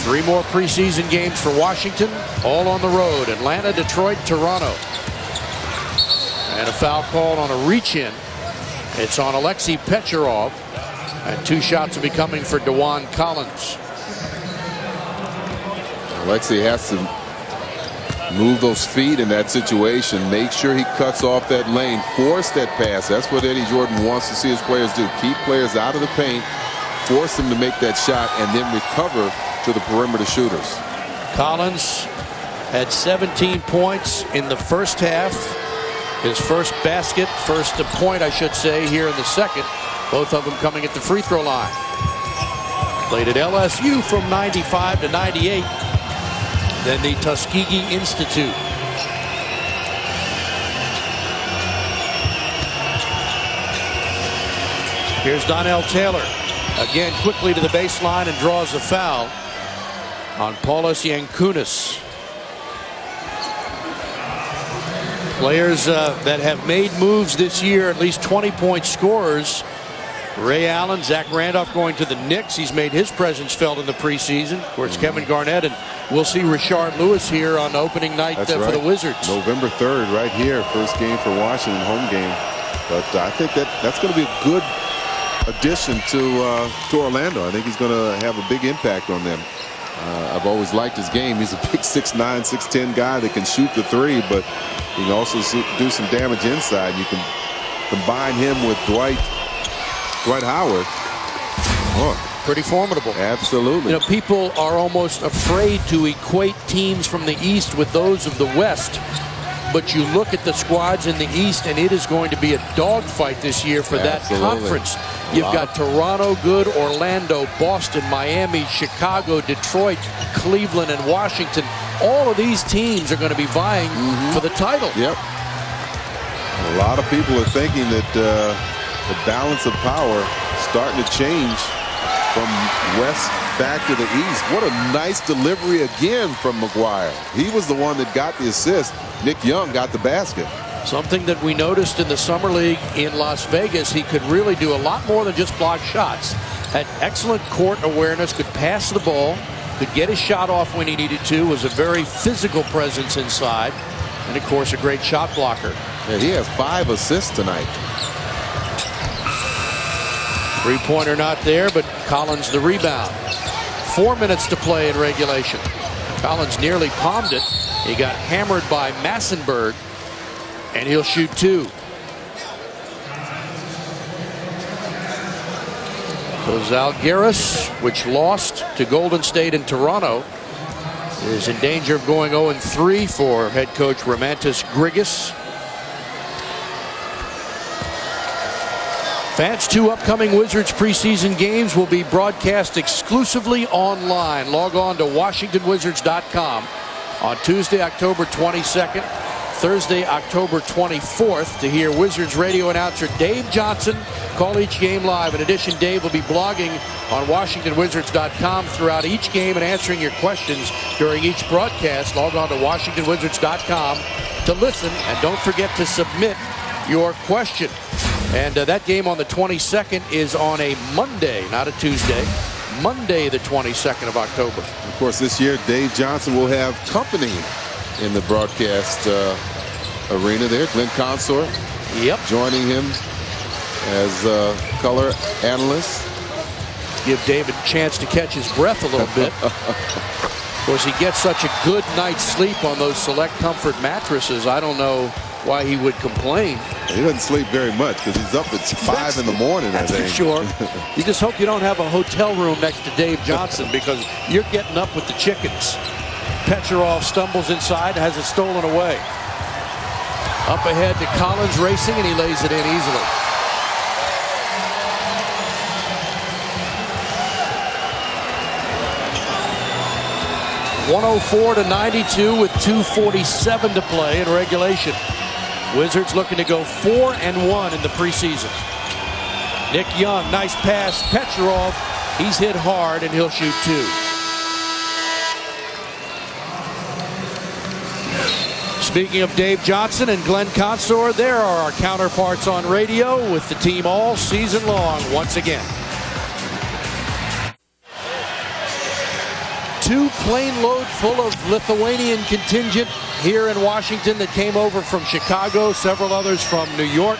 3 more preseason games for Washington, all on the road. Atlanta, Detroit, Toronto. And a foul called on a reach-in. It's on Alexei Pecharov. And 2 shots will be coming for DeJuan Collins. Alexei has to move those feet in that situation. Make sure he cuts off that lane. Force that pass. That's what Eddie Jordan wants to see his players do. Keep players out of the paint. Force them to make that shot and then recover to the perimeter shooters. Collins had 17 points in the first half. His first basket, first point I should say, here in the second. Both of them coming at the free throw line. Played at LSU from 95 to 98. Then the Tuskegee Institute. Here's Donnell Taylor. Again quickly to the baseline and draws a foul on Paulius Jankūnas. Players that have made moves this year, at least 20-point scorers. Ray Allen, Zach Randolph going to the Knicks. He's made his presence felt in the preseason. Of course, Kevin Garnett, and we'll see Rashard Lewis here on opening night for the Wizards. November 3rd, right here, first game for Washington, home game. But I think that's going to be a good addition to Orlando. I think he's going to have a big impact on them. I've always liked his game. He's a big 6'9", 6'10" guy that can shoot the 3, but he can also do some damage inside. You can combine him with Dwight Howard. Oh, pretty formidable. Absolutely. You know, people are almost afraid to equate teams from the East with those of the West. But you look at the squads in the East, and it is going to be a dogfight this year for that conference. You've got Toronto, good, Orlando, Boston, Miami, Chicago, Detroit, Cleveland, and Washington. All of these teams are going to be vying for the title. Yep. A lot of people are thinking that the balance of power starting to change from west back to the east. What a nice delivery again from McGuire. He was the one that got the assist. Nick Young got the basket. Something that we noticed in the Summer League in Las Vegas, he could really do a lot more than just block shots. Had excellent court awareness, could pass the ball, could get his shot off when he needed to, was a very physical presence inside, and of course a great shot blocker. And he has 5 assists tonight. Three-pointer not there, but Collins the rebound. 4 minutes to play in regulation. Collins nearly palmed it. He got hammered by Massenberg, and he'll shoot 2. So Zalgiris, which lost to Golden State and Toronto, is in danger of going 0-3 for head coach Romantis Grigas. Fans, 2 upcoming Wizards preseason games will be broadcast exclusively online. Log on to WashingtonWizards.com on Tuesday, October 22nd, Thursday, October 24th to hear Wizards radio announcer Dave Johnson call each game live. In addition, Dave will be blogging on WashingtonWizards.com throughout each game and answering your questions during each broadcast. Log on to WashingtonWizards.com to listen, and don't forget to submit your question. And that game on the 22nd is on a Monday, not a Tuesday. Monday, the 22nd of October. Of course, this year, Dave Johnson will have company in the broadcast arena there. Glenn Consort joining him as color analyst. Give David a chance to catch his breath a little bit. Of course, he gets such a good night's sleep on those Select Comfort mattresses. I don't know why he would complain. He doesn't sleep very much because he's up at 5 in the morning. That's for sure. You just hope you don't have a hotel room next to Dave Johnson because you're getting up with the chickens. Pecharov stumbles inside, has it stolen away. Up ahead to Collins racing, and he lays it in easily. 104-92 with 2:47 to play in regulation. Wizards looking to go 4-1 in the preseason. Nick Young, nice pass. Petrov, he's hit hard and he'll shoot 2. Speaking of Dave Johnson and Glenn Consor, there are our counterparts on radio with the team all season long once again. 2 plane load full of Lithuanian contingent here in Washington that came over from Chicago, several others from New York.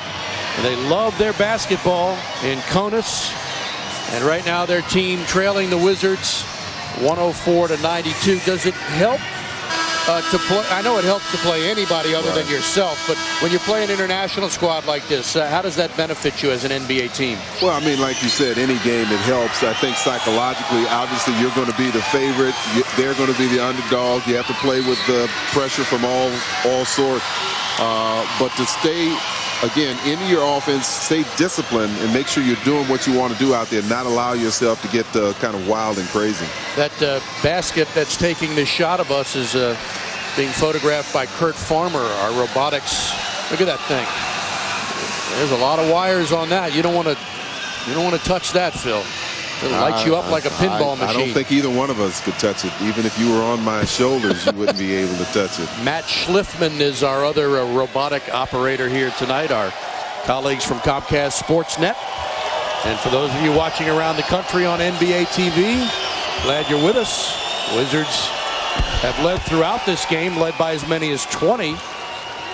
And they love their basketball in Kaunas. And right now their team trailing the Wizards 104-92. Does it help to play? I know it helps to play anybody other than yourself, but when you play an international squad like this, how does that benefit you as an NBA team? Well, I mean, like you said, any game it helps. I think psychologically, obviously, you're going to be the favorite. They're going to be the underdog. You have to play with the pressure from all sorts. But to stay, again, into your offense, stay disciplined, and make sure you're doing what you want to do out there, not allow yourself to get kind of wild and crazy. That basket that's taking this shot of us is being photographed by Kurt Farmer, our robotics. Look at that thing. There's a lot of wires on that. You don't want to touch that, Phil. It'll light you up like a pinball machine. I don't think either one of us could touch it. Even if you were on my shoulders, you wouldn't be able to touch it. Matt Schliffman is our other robotic operator here tonight, our colleagues from Comcast Sportsnet. And for those of you watching around the country on NBA TV, glad you're with us. Wizards have led throughout this game, led by as many as 20.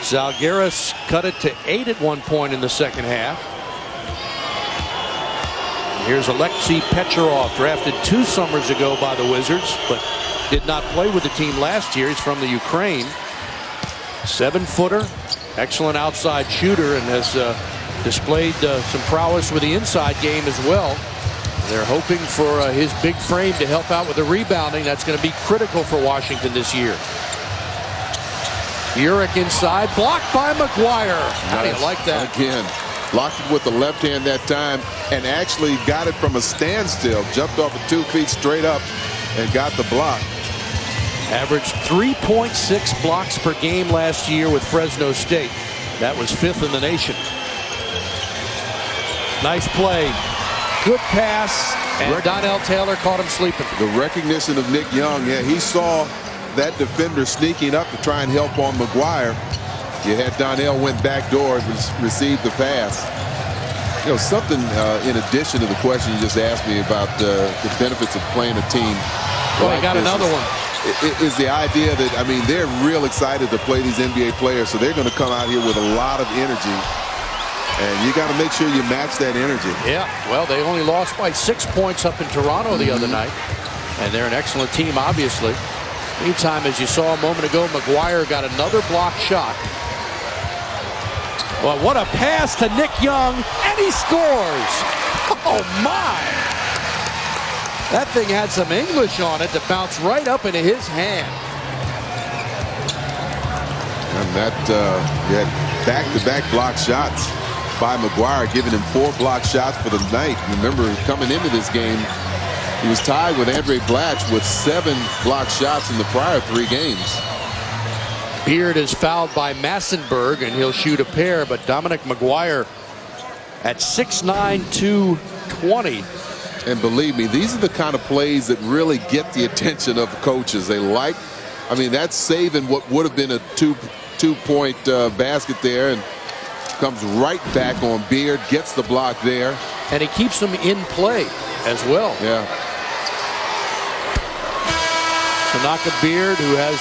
Zalgiris cut it to 8 at one point in the second half. Here's Alexei Petrov, drafted 2 summers ago by the Wizards, but did not play with the team last year. He's from the Ukraine. 7-footer, excellent outside shooter, and has displayed some prowess with the inside game as well. They're hoping for his big frame to help out with the rebounding. That's going to be critical for Washington this year. Uric inside, blocked by McGuire. How do you like that? Again, blocked it with the left hand that time and actually got it from a standstill. Jumped off of 2 feet straight up and got the block. Averaged 3.6 blocks per game last year with Fresno State. That was 5th in the nation. Nice play. Good pass. And Donnell Taylor caught him sleeping. The recognition of Nick Young. Yeah, he saw that defender sneaking up to try and help on McGuire. You had Donnell went back door and received the pass. You know, something in addition to the question you just asked me about the benefits of playing a team. Well, I got another one. Is the idea that, I mean, they're real excited to play these NBA players, so they're going to come out here with a lot of energy. And you got to make sure you match that energy. Yeah, well, they only lost by 6 points up in Toronto the other night. And they're an excellent team, obviously. Meantime, as you saw a moment ago, McGuire got another block shot. Well, what a pass to Nick Young, and he scores. Oh, my. That thing had some English on it that bounced right up into his hand. And that, you had back-to-back block shots by McGuire, giving him 4 block shots for the night. Remember, coming into this game, he was tied with Andre Blatch with 7 block shots in the prior 3 games. Beard is fouled by Massenberg, and he'll shoot a pair, but Dominic McGuire at 6'9", 220. And believe me, these are the kind of plays that really get the attention of coaches. They like, I mean, that's saving what would have been a two-point basket there, and comes right back on Beard, gets the block there. And he keeps them in play as well. Yeah. Tanaka Beard, who has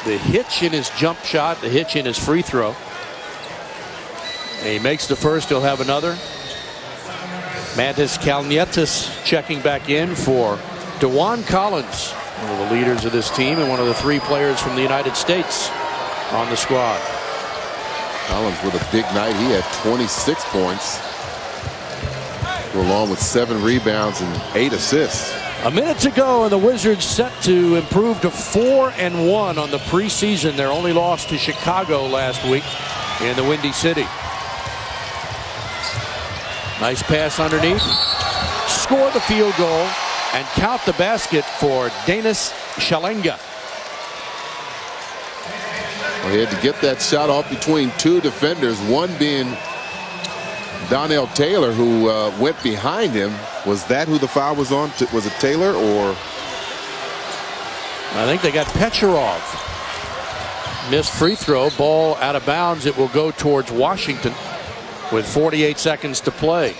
the hitch in his jump shot, the hitch in his free throw. And he makes the first, he'll have another. Mantis Kalnietis checking back in for DeJuan Collins, one of the leaders of this team and one of the 3 players from the United States on the squad. Collins with a big night. He had 26 points, along with 7 rebounds and 8 assists. A minute to go, and the Wizards set to improve to 4-1 on the preseason. Their only loss to Chicago last week in the Windy City. Nice pass underneath. Score the field goal and count the basket for Denis Shalenga. Well, he had to get that shot off between two defenders, one being Donnell Taylor, who went behind him. Was that who the foul was on? Was it Taylor or? I think they got Petcherov. Missed free throw, ball out of bounds. It will go towards Washington with 48 seconds to play.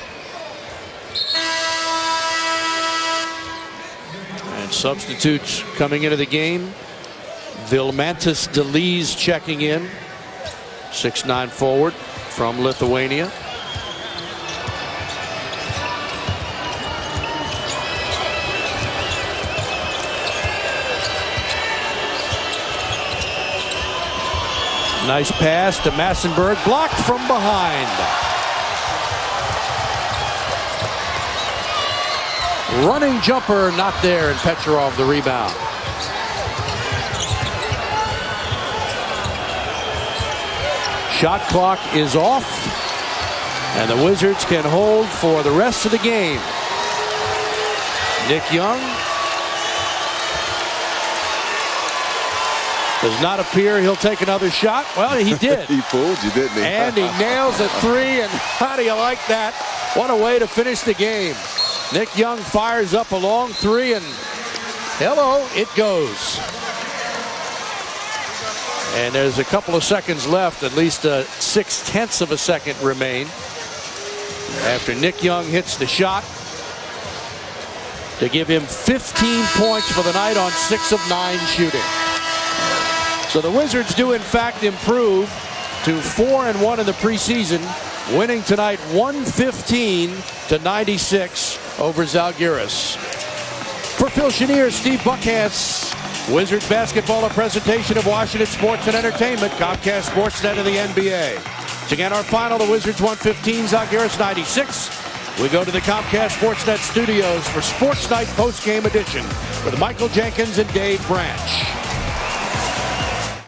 And substitutes coming into the game. Vilmantas Delys checking in. 6'9" forward from Lithuania. Nice pass to Massenberg, blocked from behind. Running jumper not there, and Petcherov the rebound. Shot clock is off, and the Wizards can hold for the rest of the game. Nick Young does not appear he'll take another shot. Well, he did. He fooled you, didn't he? And he nails a three, and how do you like that? What a way to finish the game. Nick Young fires up a long three, and hello, it goes. And there's a couple of seconds left, at least 0.6 of a second remain after Nick Young hits the shot to give him 15 points for the night on 6 of 9 shooting. So the Wizards do in fact improve to 4-1 in the preseason, winning tonight 115-96 over Zalgiris. For Phil Chenier, Steve Buckhantz, Wizards basketball, a presentation of Washington Sports and Entertainment, Comcast Sportsnet, and the NBA. So again, our final, the Wizards 115, Zalgiris 96. We go to the Comcast Sportsnet studios for Sports Night post-game edition with Michael Jenkins and Dave Branch.